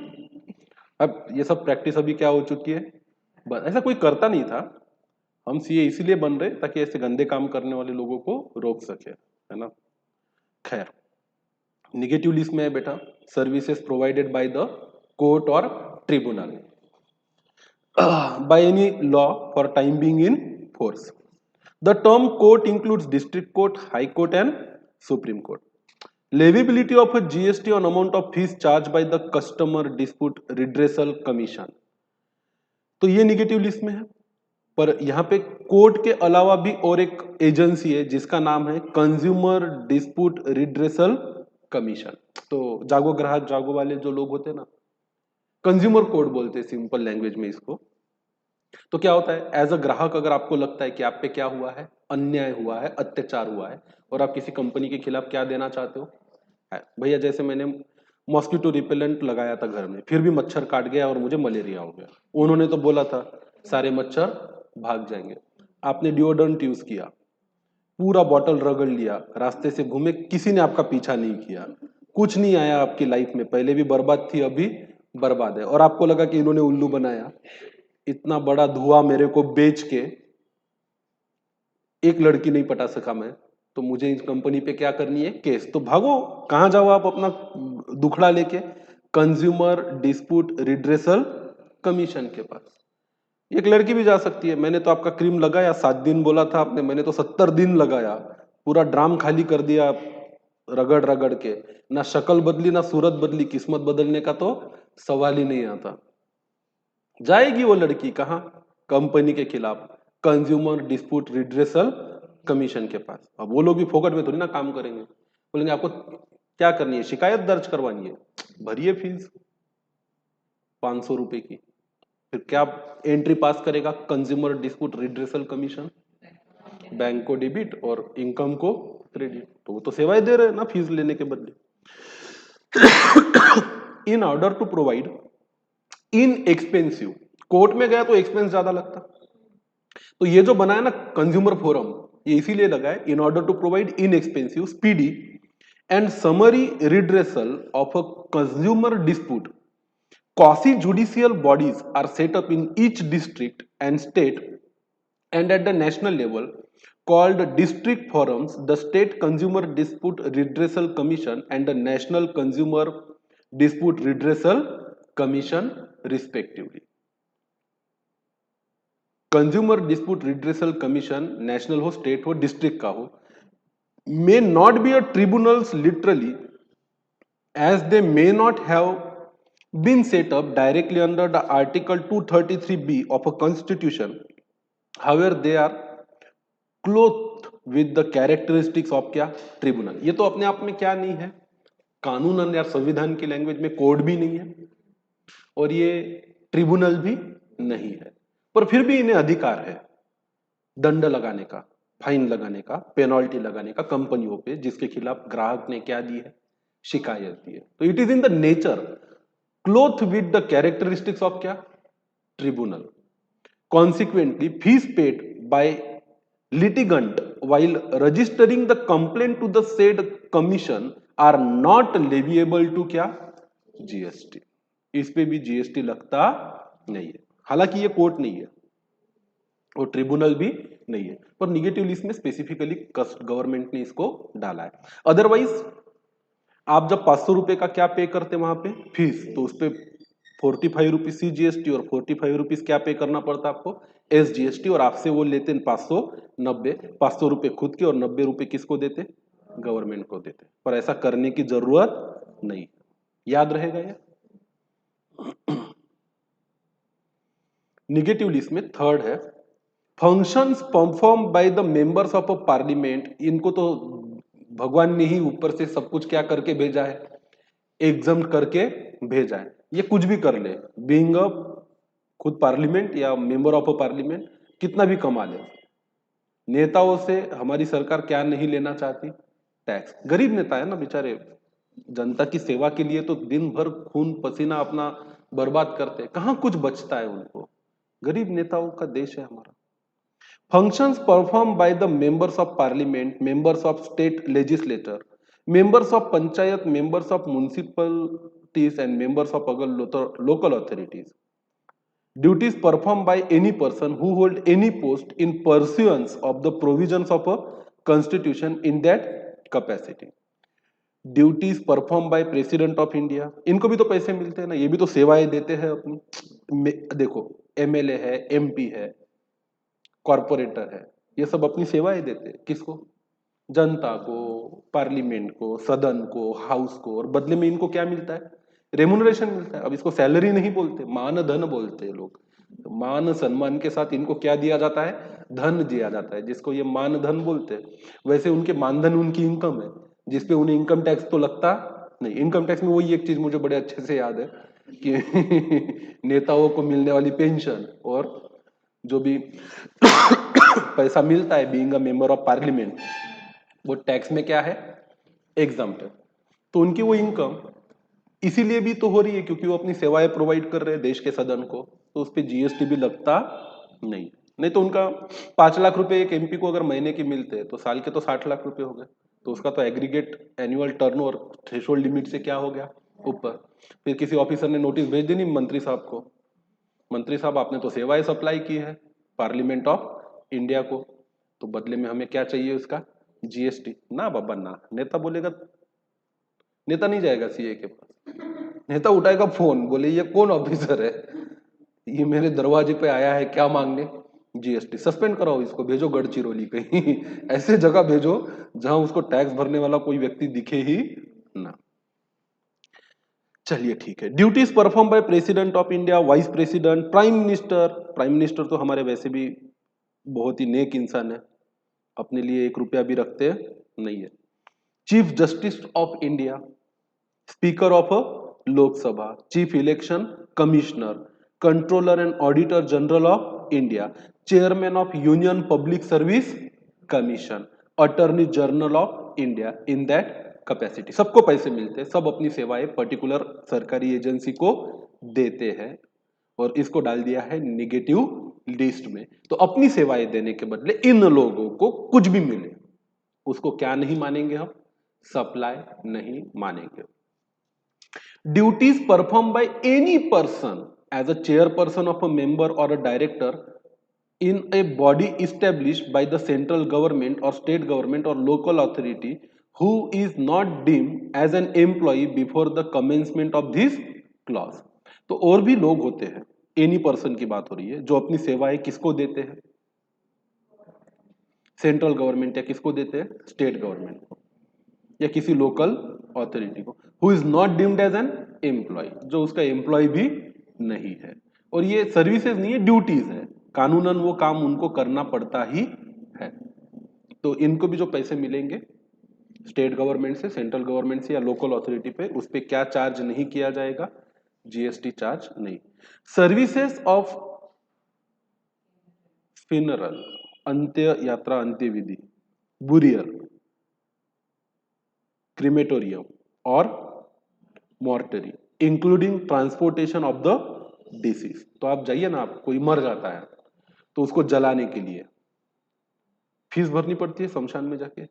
अब ये सब प्रैक्टिस अभी क्या हो चुकी है, ऐसा कोई करता नहीं था। हम सीए इसीलिए बन रहे ताकि ऐसे गंदे काम करने वाले लोगों को रोक सके, है ना। खैर, निगेटिव लिस्ट में है बेटा, services provided by the court और tribunal by any law for time being in force. The term court includes district court, high court and supreme court. Leviability of a GST on amount of fees charged by the customer dispute redressal commission. तो ये निगेटिव लिस्ट में है, पर यहाँ पे कोर्ट के अलावा भी और एक एजेंसी है जिसका नाम है कंज्यूमर डिस्प्यूट रिड्रेसल कमीशन। तो जागो ग्राहक जागो वाले जो लोग होते हैं ना, कंज्यूमर कोर्ट बोलते हैं सिंपल लैंग्वेज में इसको। तो क्या होता है, एज अ ग्राहक अगर आपको लगता है कि आप पे क्या हुआ है, अन्याय हुआ है, अत्याचार हुआ है, और आप किसी कंपनी के खिलाफ क्या देना चाहते हो, भैया जैसे मैंने मॉस्किटो रिपेलेंट लगाया था घर में, फिर भी मच्छर काट गया और मुझे मलेरिया हो गया, उन्होंने तो बोला था सारे मच्छर भाग जाएंगे। आपने डिओड्रेंट यूज किया, पूरा बॉटल रगड़ लिया, रास्ते से घूमे, किसी ने आपका पीछा नहीं किया, कुछ नहीं आया आपकी लाइफ में, पहले भी बर्बाद थी अभी बर्बाद है, और आपको लगा कि इन्होंने उल्लू बनाया, इतना बड़ा धुआं मेरे को बेच के एक लड़की नहीं पटा सका मैं, तो मुझे इस कंपनी पे क्या करनी है, केस। तो भागो, कहां जाओ आप अपना दुखड़ा लेके, कंज्यूमर डिस्प्यूट रिड्रेसल कमीशन के पास। एक लड़की भी जा सकती है, मैंने तो आपका क्रीम लगाया 7 दिन बोला था आपने, मैंने तो 70 दिन लगाया, पूरा ड्राम खाली कर दिया रगड़ रगड़ के, ना शक्ल बदली ना सूरत बदली, किस्मत बदलने का तो सवाल ही नहीं आता। जाएगी वो लड़की कहाँ, कंपनी के खिलाफ कंज्यूमर डिस्प्यूट रिड्रेसल कमीशन के पास। अब वो लोग भी फोकट में थोड़ी ना काम करेंगे, बोलेंगे आपको क्या करनी है, शिकायत दर्ज करवानी है, भरिए फीस 500 रुपए की। फिर क्या एंट्री पास करेगा consumer dispute redressal commission, bank को डेबिट और इनकम को क्रेडिट, तो वो तो सेवाएं दे रहे हैं ना फीस लेने के बदले। In order to provide inexpensive, court में गया तो एक्सपेंस ज्यादा लगता, तो ये जो बना है ना कंज्यूमर फोरम, ये इसीलिए लगा है, in order to provide inexpensive speedy and summary redressal of a consumer dispute, quasi judicial bodies are set up in each district and state and at the national level called district forums, the state consumer dispute redressal commission and the national consumer dispute redressal commission respectively. Consumer dispute redressal commission national हो, स्टेट हो, डिस्ट्रिक्ट का हो, may not be a tribunals literally, as they may not have been set up directly under the article 233b of a constitution. However, they are clothed with the characteristics of क्या, ट्रिब्यूनल। ये तो अपने आप में क्या नहीं है, कानून या संविधान की लैंग्वेज में कोड भी नहीं है और ये ट्रिब्यूनल भी नहीं है, पर फिर भी इन्हें अधिकार है दंड लगाने का, फाइन लगाने का, पेनल्टी लगाने का कंपनियों पे जिसके खिलाफ ग्राहक ने क्या दी है, शिकायत दी है। तो it is in the nature clothe with the characteristics of क्या, tribunal. Consequently fees paid by litigant while registering the complaint to the said commission are not leviable to क्या, जीएसटी। इस पे भी जीएसटी लगता नहीं है, हालांकि ये कोर्ट नहीं है और ट्रिब्यूनल भी नहीं है, पर निगेटिव लिस्ट में स्पेसिफिकली गवर्नमेंट ने इसको डाला है। अदरवाइज आप जब 500 रुपए का क्या पे करते वहां पे फीस, तो उस पे ₹45 CGST और ₹45 क्या पे करना पड़ता आपको, SGST, और आपसे वो लेते हैं 590, ₹500 खुद के और ₹90 किसको देते, गवर्नमेंट को देते। पर ऐसा करने की जरूरत नहीं, याद रहेगा ये। निगेटिव लिस्ट में थर्ड है functions perform by the members of a parliament. इनको तो भगवान ने ही ऊपर से सब कुछ क्या करके भेजा है, एग्जाम करके भेजा है। ये कुछ भी कर ले, बीइंग अ खुद पार्लियामेंट या मेंबर ऑफ अ पार्लियामेंट, कितना भी कमा ले। नेताओं से हमारी सरकार क्या नहीं लेना चाहती, टैक्स। गरीब नेता है ना बेचारे, जनता की सेवा के लिए तो दिन भर खून पसीना अपना बर्बाद करते हैं, कहाँ कुछ बचता है उनको। गरीब नेताओं का देश है हमारा। Functions performed by the members of parliament, members of state legislature, members of panchayat, members of municipalities and members of other local authorities. Duties performed by any person who hold any post in pursuance of the provisions of a constitution in that capacity. Duties perform by president of India, इनको भी तो पैसे मिलते हैं ना, ये भी तो सेवाएं देते हैं अपनी। देखो MLA है, MP है, कॉरपोरेटर है, ये सब अपनी सेवाएं देते हैं किसको, जनता को, पार्लियामेंट को, सदन को, हाउस को, और बदले में इनको क्या मिलता है, रेमुनरेशन मिलता है। अब इसको सैलरी नहीं बोलते, मान धन बोलते हैं लोग। मान सम्मान के साथ इनको क्या दिया जाता है, धन दिया जाता है, जिसको ये मान धन बोलते हैं। वैसे उनके मानधन उनकी इनकम है, जिसपे उन्हें इनकम टैक्स तो लगता नहीं। इनकम टैक्स में वही एक चीज मुझे बड़े अच्छे से याद है कि नेताओं को मिलने वाली पेंशन और जो भी पैसा मिलता है being a member of parliament, वो टैक्स में क्या है, एग्जम्प्ट। तो उनकी वो इनकम इसीलिए भी तो हो रही है क्योंकि वो अपनी सेवाएं प्रोवाइड कर रहे हैं देश के सदन को, तो उस पर GST भी लगता नहीं। नहीं तो उनका 5 लाख रुपए एक MP को अगर महीने के मिलते हैं तो साल के तो 60 लाख रुपए हो गए, तो उसका तो aggregate annual turnover threshold limit से क्या हो गया ऊपर। फिर किसी ऑफिसर ने नोटिस भेज देनी मंत्री साहब को, मंत्री साहब आपने तो सेवाएं सप्लाई की है पार्लियामेंट ऑफ इंडिया को, तो बदले में हमें क्या चाहिए उसका, GST। ना बाबा ना, नेता बोलेगा, नेता नहीं जाएगा CA के पास, नेता उठाएगा फोन, बोले ये कौन ऑफिसर है, ये मेरे दरवाजे पे आया है क्या मांगने, GST। सस्पेंड कराओ इसको, भेजो गढ़चिरौली कहीं ऐसे जगह भेजो जहां उसको टैक्स भरने वाला कोई व्यक्ति दिखे ही ना। चलिए ठीक है। Duties perform by president of India, vice president, prime minister. Prime minister तो हमारे वैसे भी बहुत ही नेक इंसान है, अपने लिए 1 रुपया भी रखते नहीं है। Chief justice of India, speaker of Lok Sabha, chief election commissioner, controller and auditor general of India, chairman of union public service commission, attorney general of India in that capacity. सबको पैसे मिलते हैं, सब अपनी सेवाएं पर्टिकुलर सरकारी एजेंसी को देते हैं, और इसको डाल दिया है निगेटिव लिस्ट में। तो अपनी सेवाएं देने के बदले इन लोगों को कुछ भी मिले उसको क्या नहीं मानेंगे हम, सप्लाई नहीं मानेंगे। Duties perform by any person as a chairperson of a member और a director in a body established by the central government or state government or local authority who is not deemed as an employee before the commencement of this clause। तो और भी लोग होते हैं, एनी पर्सन की बात हो रही है, जो अपनी सेवाएं किसको देते हैं, सेंट्रल गवर्नमेंट या किसको देते हैं, स्टेट गवर्नमेंट को या किसी लोकल अथॉरिटी को, who is not deemed as an employ, जो उसका एम्प्लॉय भी नहीं है। और ये सर्विसेज नहीं है, ड्यूटीज है, कानूनन वो काम उनको करना पड़ता ही है। तो इनको भी जो पैसे मिलेंगे स्टेट गवर्नमेंट से, सेंट्रल गवर्नमेंट से या लोकल अथॉरिटी पे, उस पर क्या चार्ज नहीं किया जाएगा, GST चार्ज नहीं। सर्विसेज ऑफ फिनरल, अंत्य यात्रा अंत्य विधि, बुरियल, क्रीमेटोरियम और mortuary, including transportation of the deceased. तो आप जाइए ना, आप कोई मर जाता है तो उसको जलाने के लिए फीस भरनी पड़ती है शमशान में जाके,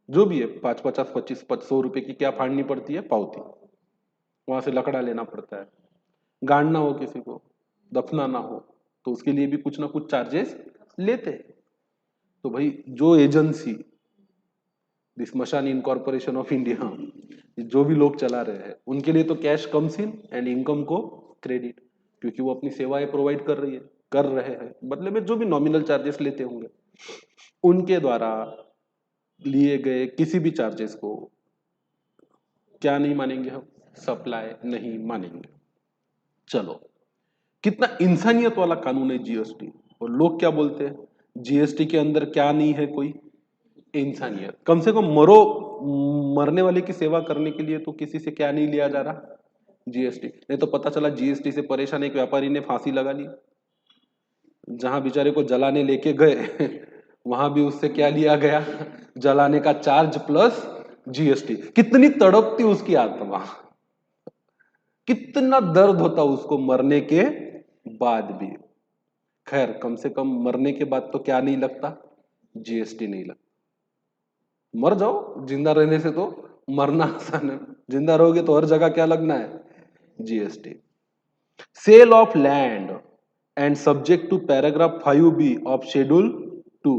जो भी है 5-50, 25-100 रुपए की क्या फाड़नी पड़ती है, पावती, वहां से लकड़ा लेना पड़ता है, गाड़ना हो किसी को, दफनाना हो, तो उसके लिए भी कुछ ना कुछ चार्जेस लेते हैं। तो भाई जो एजेंसी स्मशान इनकॉर्पोरेशन ऑफ इंडिया, जो भी लोग चला रहे हैं, उनके लिए तो cash comes in and income को क्रेडिट। क्योंकि वो अपनी सेवाएं प्रोवाइड कर रहे हैं, बदले में जो भी नॉमिनल चार्जेस लेते होंगे उनके द्वारा लिए गए किसी भी चार्जेस को क्या नहीं मानेंगे हम, सप्लाई नहीं मानेंगे। चलो, कितना इंसानियत वाला कानून है जीएसटी। और लोग क्या बोलते हैं, जीएसटी के अंदर क्या नहीं है, कोई इंसानियत। कम से कम मरने वाले की सेवा करने के लिए तो किसी से क्या नहीं लिया जा रहा, जीएसटी। नहीं तो पता चला जीएसटी से परेशान एक व्यापारी ने फांसी लगा ली, जहां बेचारे को जलाने लेके गए वहां भी उससे क्या लिया गया, जलाने का चार्ज प्लस जीएसटी। कितनी तड़पती उसकी आत्मा, कितना दर्द होता उसको मरने के बाद भी। खैर, कम से कम मरने के बाद तो क्या नहीं लगता, जीएसटी नहीं लगता। मर जाओ, जिंदा रहने से तो मरना आसान है, जिंदा रहोगे तो हर जगह क्या लगना है, GST. Sale of land and subject to paragraph 5B of schedule 2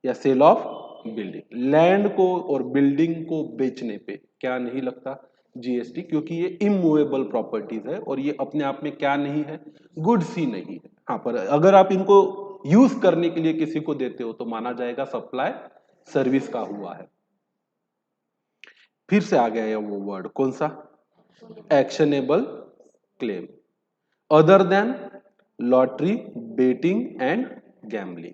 या सेल ऑफ बिल्डिंग, लैंड को और बिल्डिंग को बेचने पे क्या नहीं लगता, जीएसटी, क्योंकि ये इमूवेबल प्रॉपर्टीज है और ये अपने आप में क्या नहीं है, गुड्स ही नहीं है। हाँ, पर अगर आप इनको यूज करने के लिए किसी को देते हो तो माना जाएगा सप्लाई सर्विस का हुआ है। फिर से आ गया वो वर्ड, कौन सा, actionable claim, other than lottery, betting and gambling.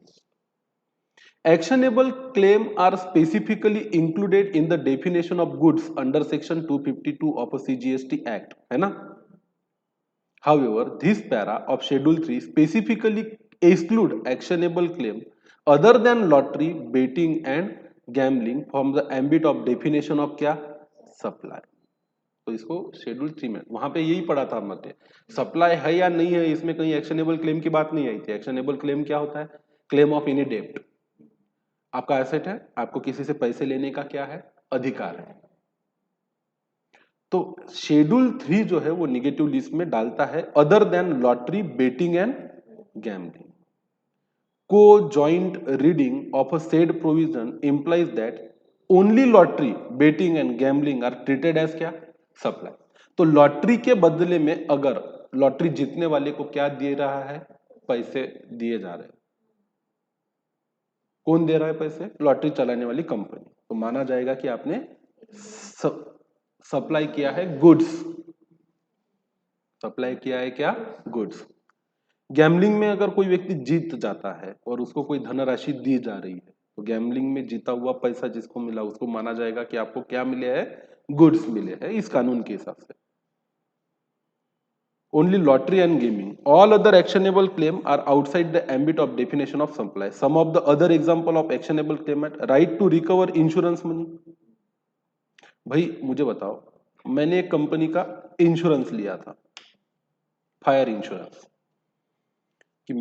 Actionable claim are specifically included in the definition of goods under section 252 of a CGST Act, है ना। However, this para of Schedule 3 specifically exclude actionable claim other than lottery, betting and gambling from the ambit of definition of क्या, सप्लाई। तो इसको शेड्यूल 3 में वहां पे यही पढ़ा था हमने, सप्लाई है या नहीं है, इसमें कहीं एक्शनेबल क्लेम की बात नहीं आई थी। एक्शनेबल क्लेम क्या होता है, क्लेम ऑफ एनी डेब्ट। आपका एसेट है, आपको किसी से पैसे लेने का क्या है, अधिकार है। तो शेड्यूल 3 जो है वो निगेटिव लिस्ट में डालता है other than lottery, betting and gambling. को joint reading of a said provision implies that only lottery, betting and gambling are treated as क्या, सप्लाई। तो लॉटरी के बदले में अगर लॉटरी जीतने वाले को क्या दे रहा है, पैसे दिए जा रहे हैं। कौन दे रहा है पैसे, लॉटरी चलाने वाली कंपनी। तो माना जाएगा कि आपने सप्लाई किया है गुड्स, सप्लाई किया है क्या, गुड्स। गैम्बलिंग में अगर कोई व्यक्ति जीत जाता है और उसको कोई धनराशि दी जा रही है, तो गैम्बलिंग में जीता हुआ पैसा जिसको मिला उसको माना जाएगा कि आपको क्या मिले हैं, गुड्स मिले हैं, इस कानून के हिसाब से। Only lottery and gaming. All other actionable claim are outside the ambit of definition of supply. Some of the other example of actionable claim are right to recover insurance money. भाई मुझे बताओ, मैंने एक कंपनी का इंश्योरेंस लिया था, फायर इंश्योरेंस, कि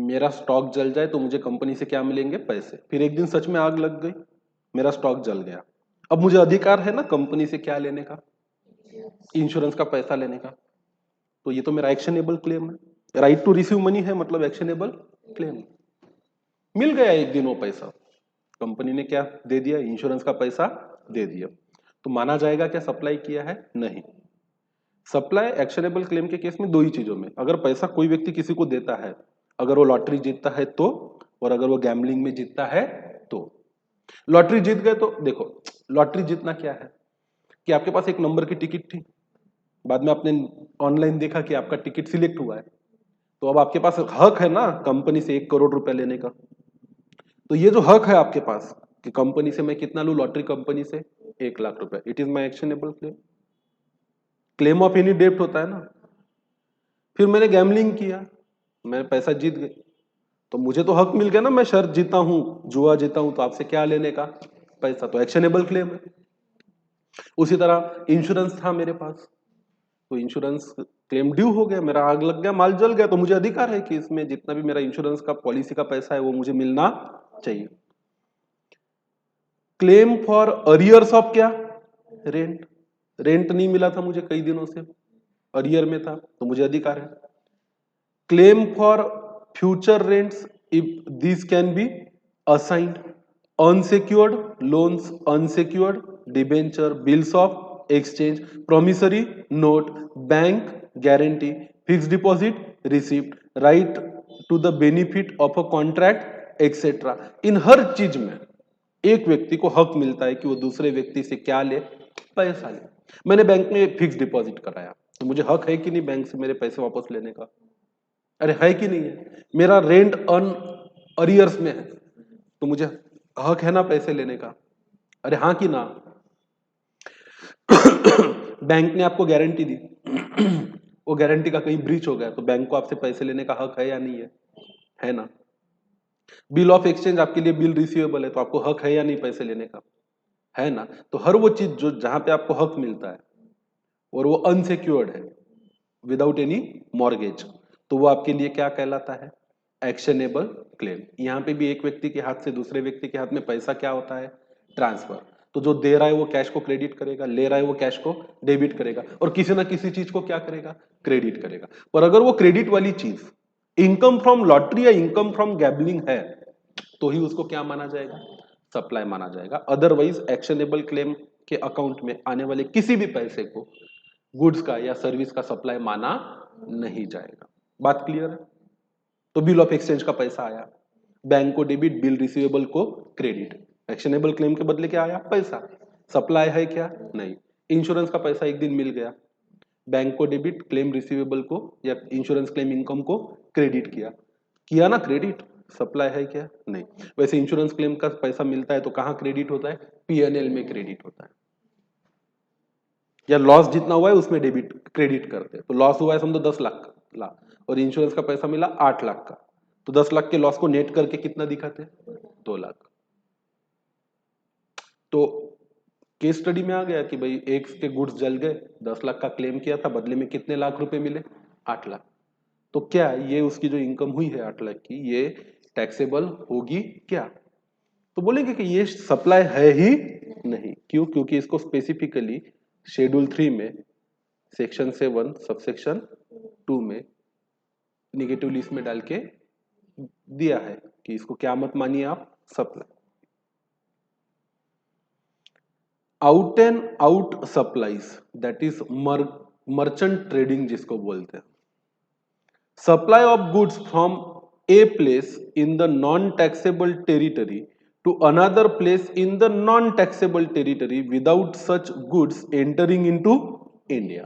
मेरा स्टॉक जल जाए तो मुझे कंपनी से क्या मिलेंगे, पैसे। फिर एक दिन सच में आग लग गई, मेरा स्टॉक जल गया। अब मुझे अधिकार है ना कंपनी से क्या लेने का, इंश्योरेंस का पैसा लेने का। तो ये तो मेरा एक्शनेबल क्लेम है। राइट टू रिसीव मनी है, मतलब एक्शनेबल क्लेम। मिल गया एक दिन वो पैसा, कंपनी ने क्या दे दिया, इंश्योरेंस का पैसा दे दिया, तो माना जाएगा क्या सप्लाई किया है, नहीं। सप्लाई एक्शनेबल क्लेम के केस में दो ही चीजों में, अगर पैसा कोई व्यक्ति किसी को देता है, अगर वो लॉटरी जीतता है तो, और अगर वो गैम्बलिंग में जीतता है तो। लॉटरी जीत गए तो देखो, लॉटरी जीतना क्या है कि आपके पास एक नंबर की टिकट थी, बाद में आपने ऑनलाइन देखा कि आपका टिकट सिलेक्ट हुआ है, तो अब आपके पास हक है ना कंपनी से 1 करोड़ रुपए लेने का। तो ये जो हक है आपके पास कि कंपनी से मैं कितना लूं, लॉटरी कंपनी से 1 लाख रुपए, it is my actionable claim. Claim of any डेब्ट होता है ना। फिर मैंने गैम्बलिंग किया, मैं पैसा जीत गई, तो मुझे तो हक मिल गया ना, मैं शर्त जीता हूं, जुआ जीता हूं, तो आपसे क्या लेने का, पैसा। तो एक्शनेबल क्लेम है। उसी तरह इंश्योरेंस था मेरे पास, तो इंश्योरेंस क्लेम ड्यू हो गया, मेरा आग लग गया, माल जल गया, तो मुझे अधिकार है कि इसमें जितना भी मेरा इंश्योरेंस का पॉलिसी का पैसा है वो मुझे मिलना चाहिए। क्लेम फॉर अरियर्स ऑफ क्या, रेंट, रेंट नहीं मिला था मुझे कई दिनों से, अरियर में था, तो मुझे अधिकार है। Claim for future rents if this can be assigned, unsecured loans, unsecured debenture, bills of exchange, promissory note, bank guarantee, fix deposit, received, right to the benefit of a contract etcetera. इन हर चीज में एक व्यक्ति को हक मिलता है कि वो दूसरे व्यक्ति से क्या ले, पैसा ले। मैंने बैंक में फिक्स डिपॉजिट कराया तो मुझे हक है कि नहीं बैंक से मेरे पैसे वापस लेने का? अरे है कि नहीं है? मेरा रेंट अरियर्स में है तो मुझे हक है ना पैसे लेने का? अरे हाँ कि ना? बैंक ने आपको गारंटी दी वो गारंटी का कहीं ब्रीच हो गया तो बैंक को आपसे पैसे लेने का हक है या नहीं है? है ना? बिल ऑफ एक्सचेंज आपके लिए बिल रिसीवेबल है तो आपको हक है या नहीं पैसे लेने का? है ना? तो हर वो चीज जो जहां पे आपको हक मिलता है और वो अनसिक्योर्ड है, विदाउट एनी मॉर्गेज, तो वो आपके लिए क्या कहलाता है? Actionable claim. यहां पे भी एक व्यक्ति के हाथ से दूसरे व्यक्ति के हाथ में पैसा क्या होता है? ट्रांसफर। तो जो दे रहा है वो कैश को क्रेडिट करेगा, ले रहा है वो कैश को डेबिट करेगा, और किसी ना किसी चीज को क्या करेगा? क्रेडिट करेगा। पर अगर वो क्रेडिट वाली चीज इनकम फ्रॉम लॉटरी या इनकम फ्रॉम गैम्बलिंग है तो ही उसको क्या माना जाएगा? सप्लाई माना जाएगा। अदरवाइज एक्शनेबल क्लेम के अकाउंट में आने वाले किसी भी पैसे को गुड्स का या सर्विस का सप्लाई माना नहीं जाएगा। बात क्लियर है? तो बिल ऑफ एक्सचेंज का पैसा आया, बैंक को डेबिट, बिल रिसीवेबल को क्रेडिट, एक्शनेबल क्लेम के बदले क्या आया? पैसा। सप्लाई है क्या? नहीं। इंश्योरेंस का पैसा एक दिन मिल गया, बैंक को डेबिट, क्लेम रिसीवेबल को या इंश्योरेंस क्लेम इनकम को क्रेडिट किया, किया ना क्रेडिट? सप्लाई है क्या? नहीं। वैसे इंश्योरेंस क्लेम का पैसा मिलता है तो कहां क्रेडिट होता है? पीएनएल में क्रेडिट होता है, या लॉस जितना हुआ है उसमें डेबिट क्रेडिट करते हैं। तो लॉस हुआ है समझो 10 लाख और इंश्योरेंस का पैसा मिला 8 लाख का, तो 10 लाख के लॉस को नेट करके कितना दिखाते हैं? 2 लाख। तो केस स्टडी में आ गया कि भाई एक के गुड्स जल गए, 10 लाख का क्लेम किया था, बदले में कितने लाख रुपए मिले? 8 लाख। तो क्या ये उसकी जो इनकम हुई है 8 लाख की, ये टैक्सेबल होगी क्या? तो बोलेंगे कि ये सप्लाई है ही नहीं। क्यों? क्योंकि इसको स्पेसिफिकली शेड्यूल 3 में सेक्शन 7 सबसेक्शन 2 में निगेटिव लिस्ट में डाल के दिया है कि इसको क्या मत मानिए आप? Supply. Out and out supplies, that is merchant trading जिसको बोलते हैं। Supply of goods from a place in the non taxable territory to another place in the non taxable territory without such goods entering into India.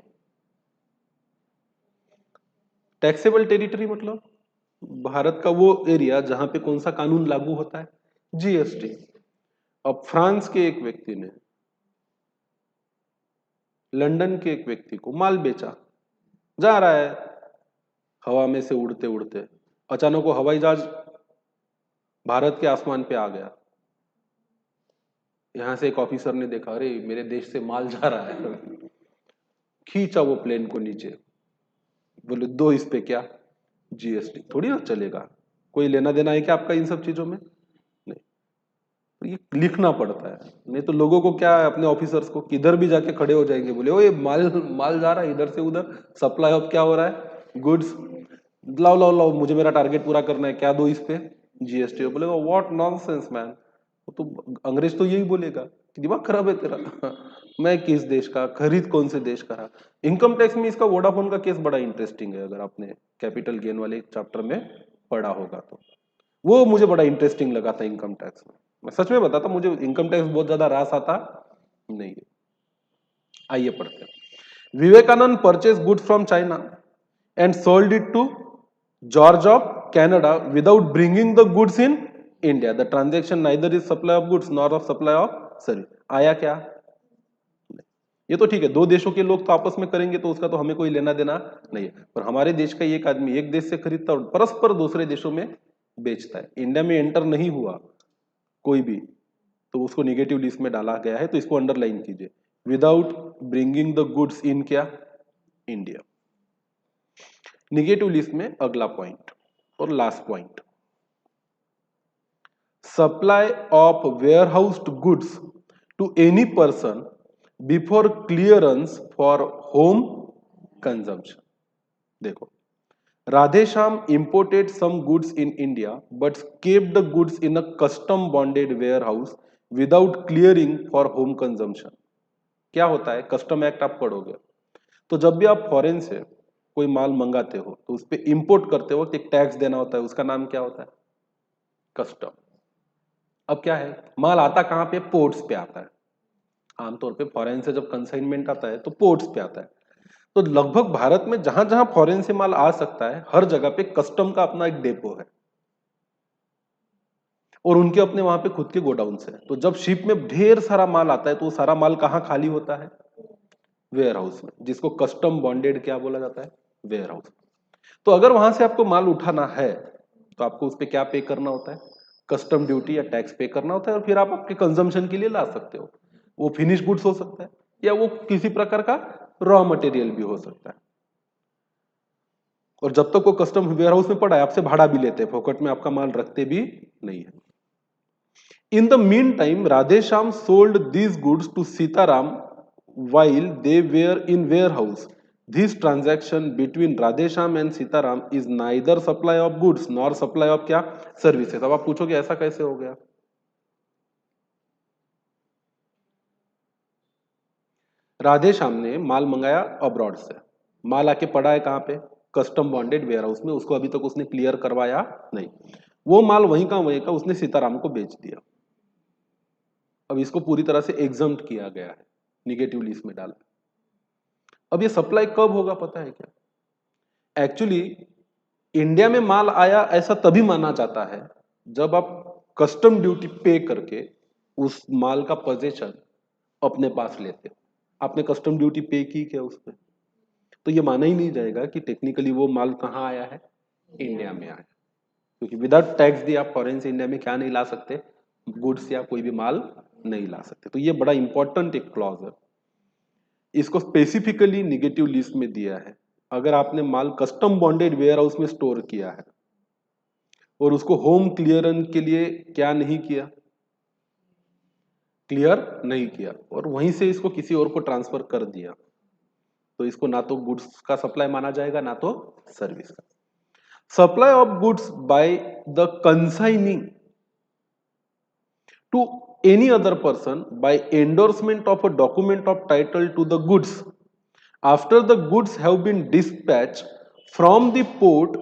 Taxable territory मतलब भारत का वो एरिया जहां पे कौन सा कानून लागू होता है? जीएसटी। अब फ्रांस के एक व्यक्ति ने लंदन के एक व्यक्ति को माल बेचा, जा रहा है हवा में से उड़ते उड़ते, अचानक वो हवाई जहाज भारत के आसमान पे आ गया। यहां से एक ऑफिसर ने देखा, अरे मेरे देश से माल जा रहा है, खींचा वो प्लेन को नीचे, बोले दो इस पे क्या? जीएसटी। थोड़ी ना चलेगा, कोई लेना देना है क्या आपका इन सब चीजों में? नहीं। तो ये लिखना पड़ता है, नहीं तो लोगों को क्या है, अपने ऑफिसर्स को किधर भी जाके खड़े हो जाएंगे, बोले ओ ये माल माल जा रहा है इधर से उधर, सप्लाई ऑफ क्या हो रहा है? गुड्स। लाओ लाओ लाओ, मुझे मेरा टारगेट पूरा करना है, क्या दो इस पे? जीएसटी। बोलेगा व्हाट नॉनसेंस मैन। तो अंग्रेज तो यही बोलेगा कि दिमाग खराब है तेरा मैं किस देश का, खरीद कौन से देश का रहा। इनकम टैक्स में इसका वोडाफोन का केस बड़ा इंटरेस्टिंग है, अगर आपने कैपिटल गेन वाले चैप्टर में पढ़ा होगा तो। वो मुझे बड़ा इंटरेस्टिंग लगा था इनकम टैक्स में, मैं सच में बताता, मुझे इनकम टैक्स बहुत ज्यादा रास आता नहीं है। आइए पढ़ते हैं। Vivekanand purchase goods from China and sold it to George of Canada without bringing the goods in India. The transaction neither is supply of goods nor of supply of service. आया क्या? ये तो ठीक है, दो देशों के लोग तो आपस में करेंगे तो उसका तो हमें कोई लेना देना नहीं है, पर हमारे देश का एक आदमी एक देश से खरीदता और परस्पर दूसरे देशों में बेचता है, इंडिया में एंटर नहीं हुआ कोई भी, तो उसको निगेटिव लिस्ट में डाला गया है। तो इसको अंडरलाइन कीजिए, without bringing the goods in क्या? इंडिया। निगेटिव लिस्ट में अगला पॉइंट और last point, supply of warehoused goods to any person before clearance for home consumption. देखो, Radheshyam imported some goods in India but kept the goods in a custom bonded warehouse without clearing for home consumption। क्या होता है? कस्टम एक्ट आप पढ़ोगे तो जब भी आप फॉरेन से कोई माल मंगाते हो तो उस पर इंपोर्ट करते वक्त एक टैक्स देना होता है, उसका नाम क्या होता है? कस्टम। अब क्या है, माल आता कहां पे? पोर्ट्स पे आता है। आमतौर पे फॉरेन से जब कंसाइनमेंट आता है तो पोर्ट्स पे आता है। तो लगभग भारत में जहां जहां फॉरेन से माल आ सकता है हर जगह पे कस्टम का अपना एक डेपो है और उनके अपने वहां पे खुद के गोडाउन है। तो जब शिप में ढेर सारा माल आता है तो वो सारा माल कहाँ खाली होता है? वेयर हाउस में, जिसको कस्टम बॉन्डेड क्या बोला जाता है? Warehouse. तो अगर वहां से आपको माल उठाना है तो आपको उस पर क्या पे करना होता है? कस्टम ड्यूटी या टैक्स पे करना होता है और फिर आप आपके कंजम्पशन के लिए ला सकते हो। वो फिनिश गुड्स हो सकता है या वो किसी प्रकार का रॉ मटेरियल भी हो सकता है। और जब तक वो कस्टम वेयर हाउस में पड़ा है आपसे भाड़ा भी लेते हैं, फोकट में आपका माल रखते भी नहीं है। In the meantime, Radhesham sold these goods to Sitaram while they were in warehouse. This transaction between Radhesham and Sitaram is neither supply of goods nor supply of क्या? Services. अब आप पूछोगे ऐसा कैसे हो गया? राधेश्याम ने माल मंगाया अब्रॉड से, माल आके पड़ा है कहां पे? कस्टम बॉन्डेड वेयर हाउस में, उसको अभी तक उसने क्लियर करवाया नहीं। वो माल वहीं का उसने सीताराम को बेच दिया। अब इसको पूरी तरह से एग्जम्प्ट किया गया है, निगेटिव लिस्ट में डाला। अब ये सप्लाई कब होगा पता है क्या? एक्चुअली इंडिया में माल आया ऐसा तभी माना जाता है जब आप कस्टम ड्यूटी पे करके उस माल का पोजीशन अपने पास लेते हो। आपने कस्टम ड्यूटी पे की क्या उस पर? तो ये माना ही नहीं जाएगा कि टेक्निकली वो माल कहाँ आया है? इंडिया में आया। क्योंकि विदाउट टैक्स दिए आप फॉरेन से इंडिया में क्या नहीं ला सकते? गुड्स या कोई भी माल नहीं ला सकते। तो ये बड़ा इंपॉर्टेंट एक क्लॉज है, इसको स्पेसिफिकली निगेटिव लिस्ट में दिया है। अगर आपने माल कस्टम बॉन्डेड वेयर हाउस में स्टोर किया है और उसको होम क्लियरेंस के लिए क्या नहीं किया? क्लियर नहीं किया और वहीं से इसको किसी और को ट्रांसफर कर दिया, तो इसको ना तो गुड्स का सप्लाई माना जाएगा ना तो सर्विस का। Supply of goods by the consignee to any other person by endorsement of a document of title to the goods after the goods have been dispatched from the port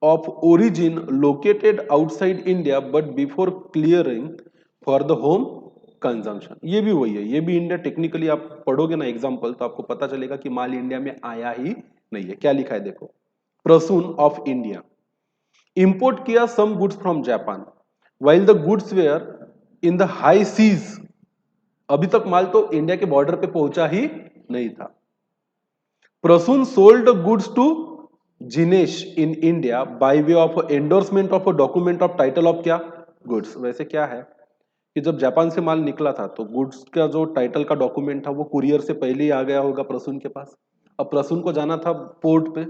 of origin located outside India but before clearing for the home consumption. ये भी वही है, ये भी इंडिया टेक्निकली आप पढ़ोगे ना एग्जांपल तो आपको पता चलेगा कि माल इंडिया में आया ही नहीं है। क्या लिखा है देखो, प्रसून ऑफ इंडिया इंपोर्ट किया some goods from Japan while the goods were in the high seas। अभी तक माल तो इंडिया के बॉर्डर पे पहुंचा ही नहीं था। Prasoon sold goods to Jinesh in India by way of endorsement of a document of title of क्या? गुड्स। वैसे क्या है कि जब जापान से माल निकला था तो गुड्स का जो टाइटल का डॉक्यूमेंट था वो कुरियर से पहले ही आ गया होगा प्रसून के पास। अब प्रसून को जाना था पोर्ट पे,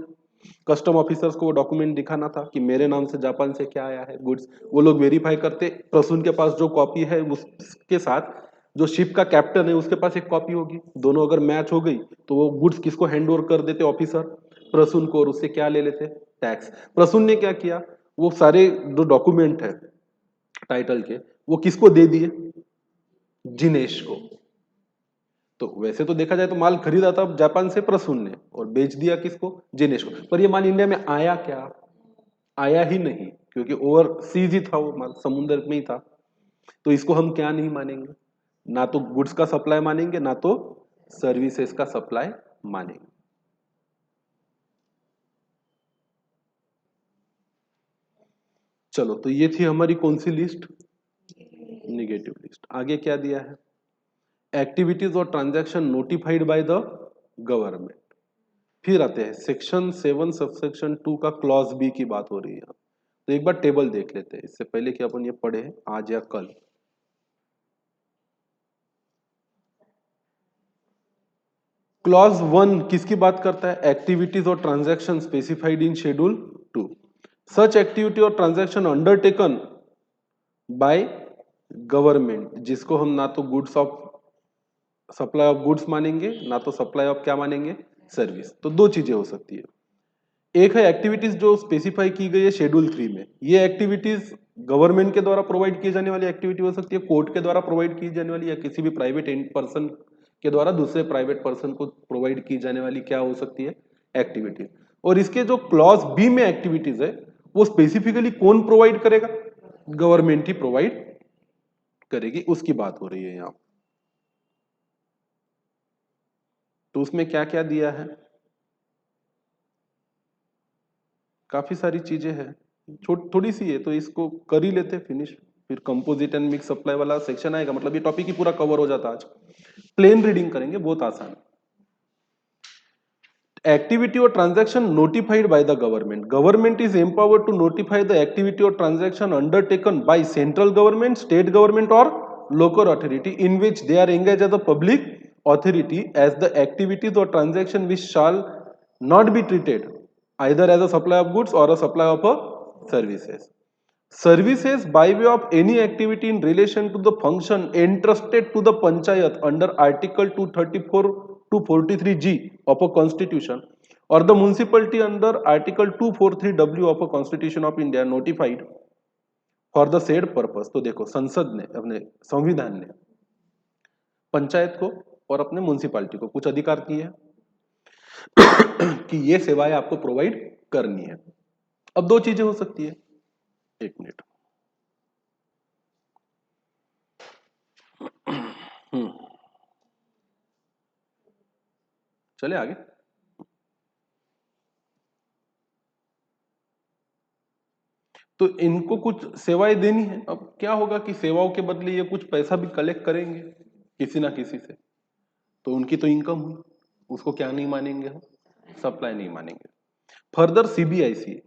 कस्टम ऑफिसर्स को वो डॉक्यूमेंट दिखाना था कि मेरे नाम से जापान से क्या आया है गुड्स। वो लोग वेरीफाई करते, प्रसून के पास जो कॉपी है उसके साथ जो शिप का कैप्टन है उसके पास एक कॉपी होगी, दोनों अगर मैच हो गई तो वो गुड्स किसको हैंड ओवर कर देते? ऑफिसर प्रसून को, और उससे क्या ले लेते? टैक्स। प्रसून ने क्या किया, वो सारे जो डॉक्यूमेंट है टाइटल के वो किसको दे दिए? जिनेश को। तो वैसे तो देखा जाए तो माल खरीदा था जापान से प्रसून ने और बेच दिया किसको? जिनेश को। पर ये माल इंडिया में आया क्या? आया ही नहीं, क्योंकि ओवर सीज ही था वो माल, समुद्र में ही था। तो इसको हम क्या नहीं मानेंगे? ना तो गुड्स का सप्लाई मानेंगे ना तो सर्विसेज का सप्लाई मानेंगे। चलो, तो ये थी हमारी कौन सी लिस्ट? Negative list. आगे क्या दिया है? एक्टिविटीज और transaction notified by the government. फिर आते हैं सेक्शन 7 सबसेक्शन 2 का क्लॉज बी की बात हो रही है। तो एक बार टेबल देख लेते हैं इससे पहले कि अपन ये पढ़े आज या कल। क्लॉज 1 किसकी बात करता है? एक्टिविटीज और transaction specified in schedule 2। Such activity और ट्रांजैक्शन अंडरटेकन बाय गवर्नमेंट, जिसको हम ना तो goods of supply of goods मानेंगे ना तो सप्लाई ऑफ क्या मानेंगे? सर्विस। तो दो चीजें हो सकती है, एक है एक्टिविटीज जो स्पेसिफाई की गई है शेड्यूल 3 में। ये एक्टिविटीज गवर्नमेंट के द्वारा प्रोवाइड की जाने वाली एक्टिविटी हो सकती है, कोर्ट के द्वारा प्रोवाइड की जाने वाली, या किसी भी प्राइवेट पर्सन के द्वारा दूसरे प्राइवेट पर्सन को प्रोवाइड की जाने वाली क्या हो सकती है? एक्टिविटी। और इसके जो क्लॉज बी में एक्टिविटीज है वो स्पेसिफिकली कौन प्रोवाइड करेगा? गवर्नमेंट ही प्रोवाइड करेगी, उसकी बात हो रही है यहां। तो उसमें क्या क्या दिया है? काफी सारी चीजें हैं, थोड़ी सी है, तो इसको कर ही लेते फिनिश, फिर कंपोजिट एंड मिक्स सप्लाई वाला सेक्शन आएगा, मतलब ये टॉपिक ही पूरा कवर हो जाता आज। प्लेन रीडिंग करेंगे, बहुत आसान। Activity or transaction notified by the government. Government is empowered to notify the activity or transaction undertaken by central government, state government or local authority in which they are engaged as a public authority as the activities or transaction which shall not be treated either as a supply of goods or a supply of a services. Services by way of any activity in relation to the function entrusted to the panchayat under Article 234 to 43G of a constitution or the municipality under Article 243W of a Constitution of India notified for the said purpose. तो देखो संसद ने, अपने संविधान ने पंचायत को और अपने म्युनिसिपालिटी को कुछ अधिकार दिए हैं कि ये सेवाएं आपको प्रोवाइड करनी है। अब दो चीजें हो सकती है, एक मिनट, चले आगे। तो इनको कुछ सेवाएं देनी है। अब क्या होगा कि सेवाओं के बदले ये कुछ पैसा भी कलेक्ट करेंगे किसी ना किसी से, तो उनकी तो इनकम हुई, उसको क्या नहीं मानेंगे हम? सप्लाई नहीं मानेंगे। Further CBIC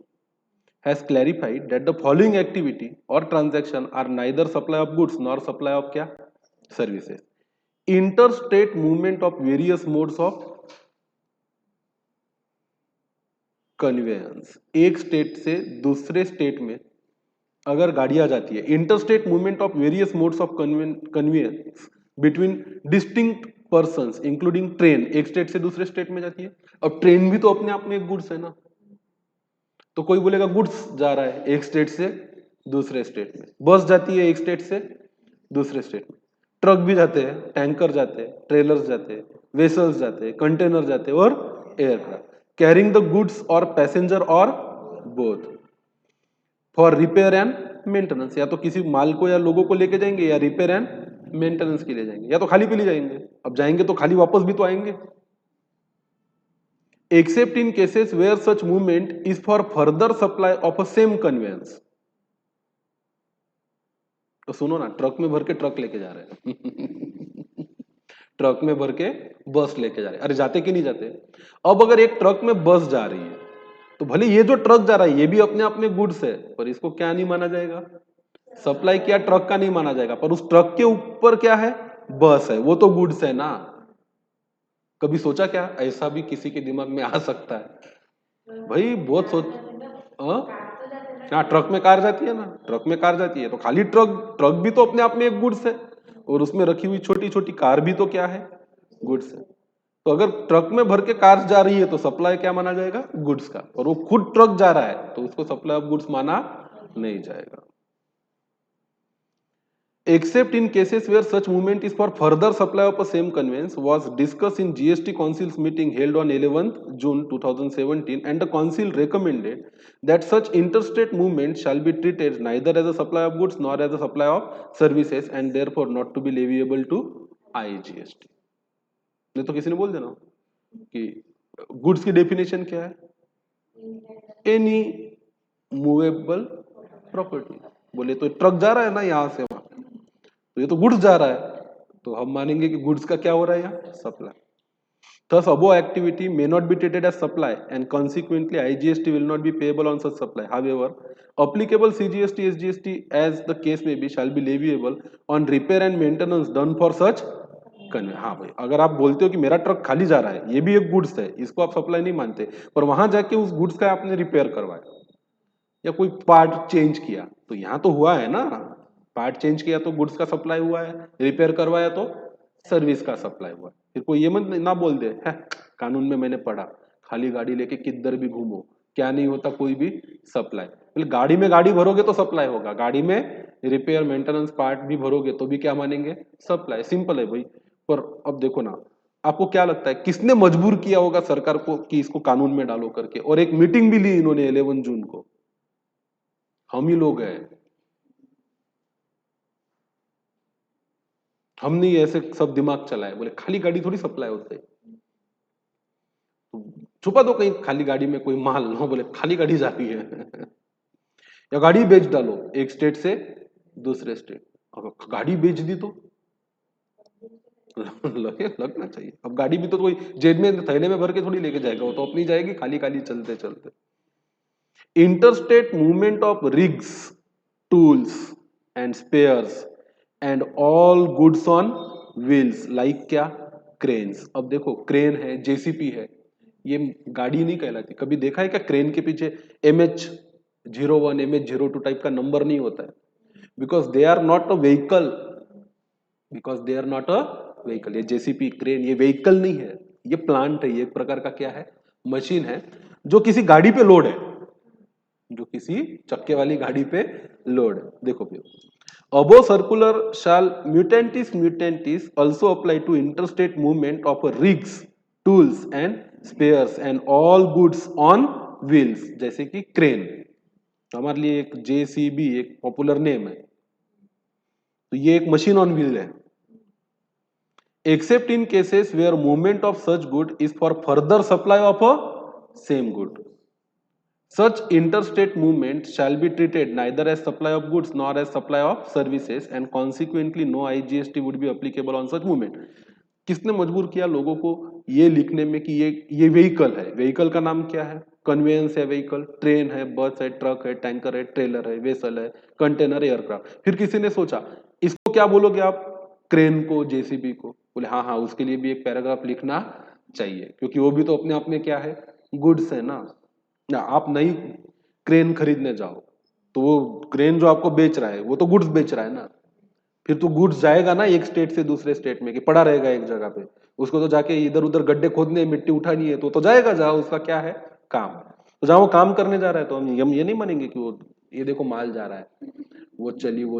has clarified that the following activity और transaction are neither supply of goods nor supply of क्या? Services. Inter state movement of various modes of conveyance, एक स्टेट से दूसरे स्टेट में अगर गाड़ियां जाती है, interstate movement of various modes of conveyance between distinct persons including train, एक स्टेट से दूसरे स्टेट में जाती है। अब ट्रेन भी तो अपने आप में एक गुड्स है ना, तो कोई बोलेगा गुड्स जा रहा है एक स्टेट से दूसरे स्टेट में, बस जाती है एक स्टेट से दूसरे स्टेट में, ट्रक भी जाते हैं, टैंकर जाते हैं, ट्रेलर्स जाते हैं, वेसल्स जाते हैं, कंटेनर जाते हैं और एयरक्राफ्ट कैरिंग द गुड्स और पैसेंजर और both for repair and maintenance, या तो किसी माल को या लोगों को लेके जाएंगे या रिपेयर एंड मेंटेनेंस के लिए जाएंगे, या तो खाली पे ले जाएंगे। अब जाएंगे तो खाली वापस भी तो आएंगे। Except in cases where such movement is for further supply of a same conveyance. तो सुनो ना, ट्रक में भर के ट्रक लेके जा रहे हैं ट्रक में भर के बस लेके जा रहे हैं, अरे जाते कि नहीं जाते? अब अगर एक ट्रक में बस जा रही है तो भले ये जो ट्रक जा रहा है ये भी अपने आप में गुड्स है, पर इसको क्या नहीं माना जाएगा? सप्लाई किया ट्रक का नहीं माना जाएगा, पर उस ट्रक के ऊपर क्या है? बस है, वो तो गुड्स है ना। कभी सोचा क्या ऐसा भी किसी के दिमाग में आ सकता है? भाई बहुत सोच, हाँ ट्रक में कार जाती है ना, ट्रक में कार जाती है तो खाली ट्रक भी तो अपने आप में एक गुड्स है, और उसमें रखी हुई छोटी छोटी कार भी तो क्या है? गुड्स है। तो अगर ट्रक में भर के कार जा रही है तो सप्लाई क्या माना जाएगा? गुड्स का, और वो खुद ट्रक जा रहा है तो उसको सप्लाई ऑफ गुड्स माना नहीं जाएगा। Except in cases where such movement is for further supply of a same conveyance was discussed in GST Council's meeting held on 11th June 2017, and the Council recommended that such interstate movement shall be treated neither as a supply of goods nor as a supply of services and therefore not to be leviable to IGST। नहीं तो किसी ने बोल देना कि गुड्स की डेफिनेशन क्या है? Any movable property. बोले तो ट्रक जा रहा है ना यहां से वहां, तो ये तो गुड्स जा रहा है, तो हम मानेंगे कि गुड्स का क्या हो रहा है यहाँ? Supply. Thus, above activity may not be treated as supply, and consequently, IGST will not be payable on such supply. However, applicable CGST, SGST, as the case may be, shall be leviable on repair and maintenance done for such convey। हाँ भाई, अगर आप बोलते हो कि मेरा ट्रक खाली जा रहा है, ये भी एक गुड्स है, इसको आप सप्लाई नहीं मानते, पर वहां जाके उस गुड्स का आपने रिपेयर करवाया या कोई पार्ट चेंज किया, तो यहाँ तो हुआ है ना, पार्ट चेंज किया तो गुड्स का सप्लाई हुआ है, रिपेयर करवाया तो सर्विस का सप्लाई हुआ है। फिर कोई ये मत ना बोल दे है कानून में मैंने पढ़ा खाली गाड़ी लेके किधर भी घूमो क्या नहीं होता कोई भी सप्लाई। मतलब गाड़ी में गाड़ी भरोगे तो सप्लाई होगा, गाड़ी में रिपेयर मेंटेनेंस पार्ट भी भरोगे तो भी क्या मानेंगे? सप्लाई। सिंपल है भाई। पर अब देखो ना, आपको क्या लगता है किसने मजबूर किया होगा सरकार को कि इसको कानून में डालो करके? और एक मीटिंग भी ली इन्होंने 11 जून को, हम ही लोग हैं। हमने ही ऐसे सब दिमाग चलाए, बोले खाली गाड़ी थोड़ी सप्लाई होते है, छुपा दो कहीं खाली गाड़ी में कोई माल ना, बोले खाली गाड़ी जा रही है या गाड़ी बेच डालो एक स्टेट से दूसरे स्टेट। अगर गाड़ी बेच दी तो लगना चाहिए। अब गाड़ी भी तो कोई जेब में थैले में भर के थोड़ी लेके जाएगा, वो तो अपनी जाएगी खाली खाली चलते चलते। Interstate movement of rigs, tools and spheres and all goods on wheels like क्या? क्रेन्स। अब देखो क्रेन है, जेसीपी है, ये गाड़ी नहीं कहलाती। कभी देखा है क्या क्रेन के पीछे MH01 MH02 टाइप का नंबर नहीं होता है? Because they are not a vehicle, because they are not a vehicle. ये जेसीपी क्रेन ये व्हीकल नहीं है, ये प्लांट है, ये एक प्रकार का क्या है? मशीन है, जो किसी गाड़ी पे लोड है, जो किसी चक्के वाली गाड़ी पे लोड है। देखो फिर above circular shall mutandis also apply to interstate movement of rigs, tools and spares and all goods on wheels, जैसे कि क्रेन। हमारे लिए एक JCB एक पॉपुलर नेम है, तो ये एक मशीन ऑन व्हील है। Except in cases where movement of such good is for further supply of a same good, such interstate movement shall be treated neither as supply of goods nor as supply of services and consequently no IGST would be applicable on such movement। किसने मजबूर किया लोगों को ये लिखने में कि ये व्हीकल है? व्हीकल का नाम क्या है? कन्वेयंस है, व्हीकल, ट्रेन है, बस है, ट्रक है, टैंकर है, ट्रेलर है, वेसल है, कंटेनर, एयरक्राफ्ट। फिर किसी ने सोचा इसको क्या बोलोगे आप? क्रेन को, जेसीबी को? बोले हाँ हाँ, उसके लिए भी एक पैराग्राफ लिखना चाहिए, क्योंकि वो भी तो अपने आप में क्या है? गुड्स है ना। आप नई क्रेन खरीदने जाओ तो वो क्रेन जो आपको बेच रहा है वो तो गुड्स बेच रहा है ना। फिर तो गुड्स जाएगा ना एक स्टेट से दूसरे स्टेट में, कि पड़ा रहेगा एक जगह पे? उसको तो जाके इधर उधर गड्ढे खोदने, मिट्टी उठानी है, तो जाएगा जहाँ उसका क्या है? काम। तो जहाँ वो काम करने जा रहा है तो हम ये नहीं मानेंगे कि वो ये देखो माल जा रहा है, वो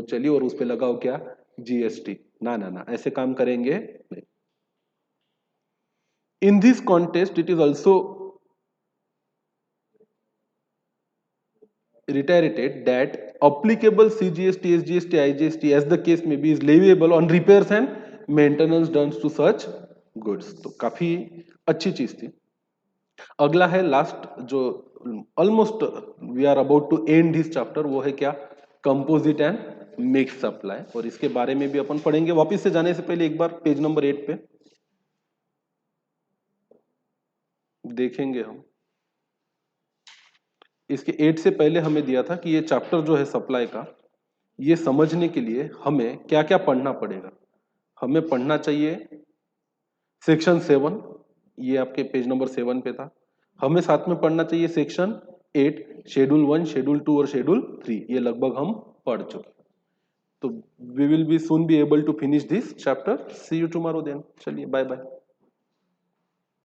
चली और उस पे लगाओ क्या? GST। ना ना ना, ऐसे काम करेंगे नहीं। In this contest it is also reiterated that applicable CGST, SGST, IGST as the case may be is leviable on repairs and maintenance done to such goods। तो काफी अच्छी चीज थी। अगला है लास्ट जो almost we are about to end this chapter, वो है क्या? Composite and mix supply. और इसके बारे में भी अपन पढ़ेंगे। वापस से जाने से पहले एक बार पेज नंबर 8 पे देखेंगे हम। इसके 8 से पहले हमें दिया था कि ये चैप्टर जो है सप्लाई का, ये समझने के लिए हमें क्या क्या पढ़ना पड़ेगा। हमें पढ़ना चाहिए सेक्शन 7, ये आपके पेज नंबर 7 पे था। हमें साथ में पढ़ना चाहिए सेक्शन 8, शेड्यूल 1, शेड्यूल 2 और शेड्यूल 3, ये लगभग हम पढ़ चुके। तो we will be soon be able to finish this chapter. See you tomorrow then. चलिए बाय बाय।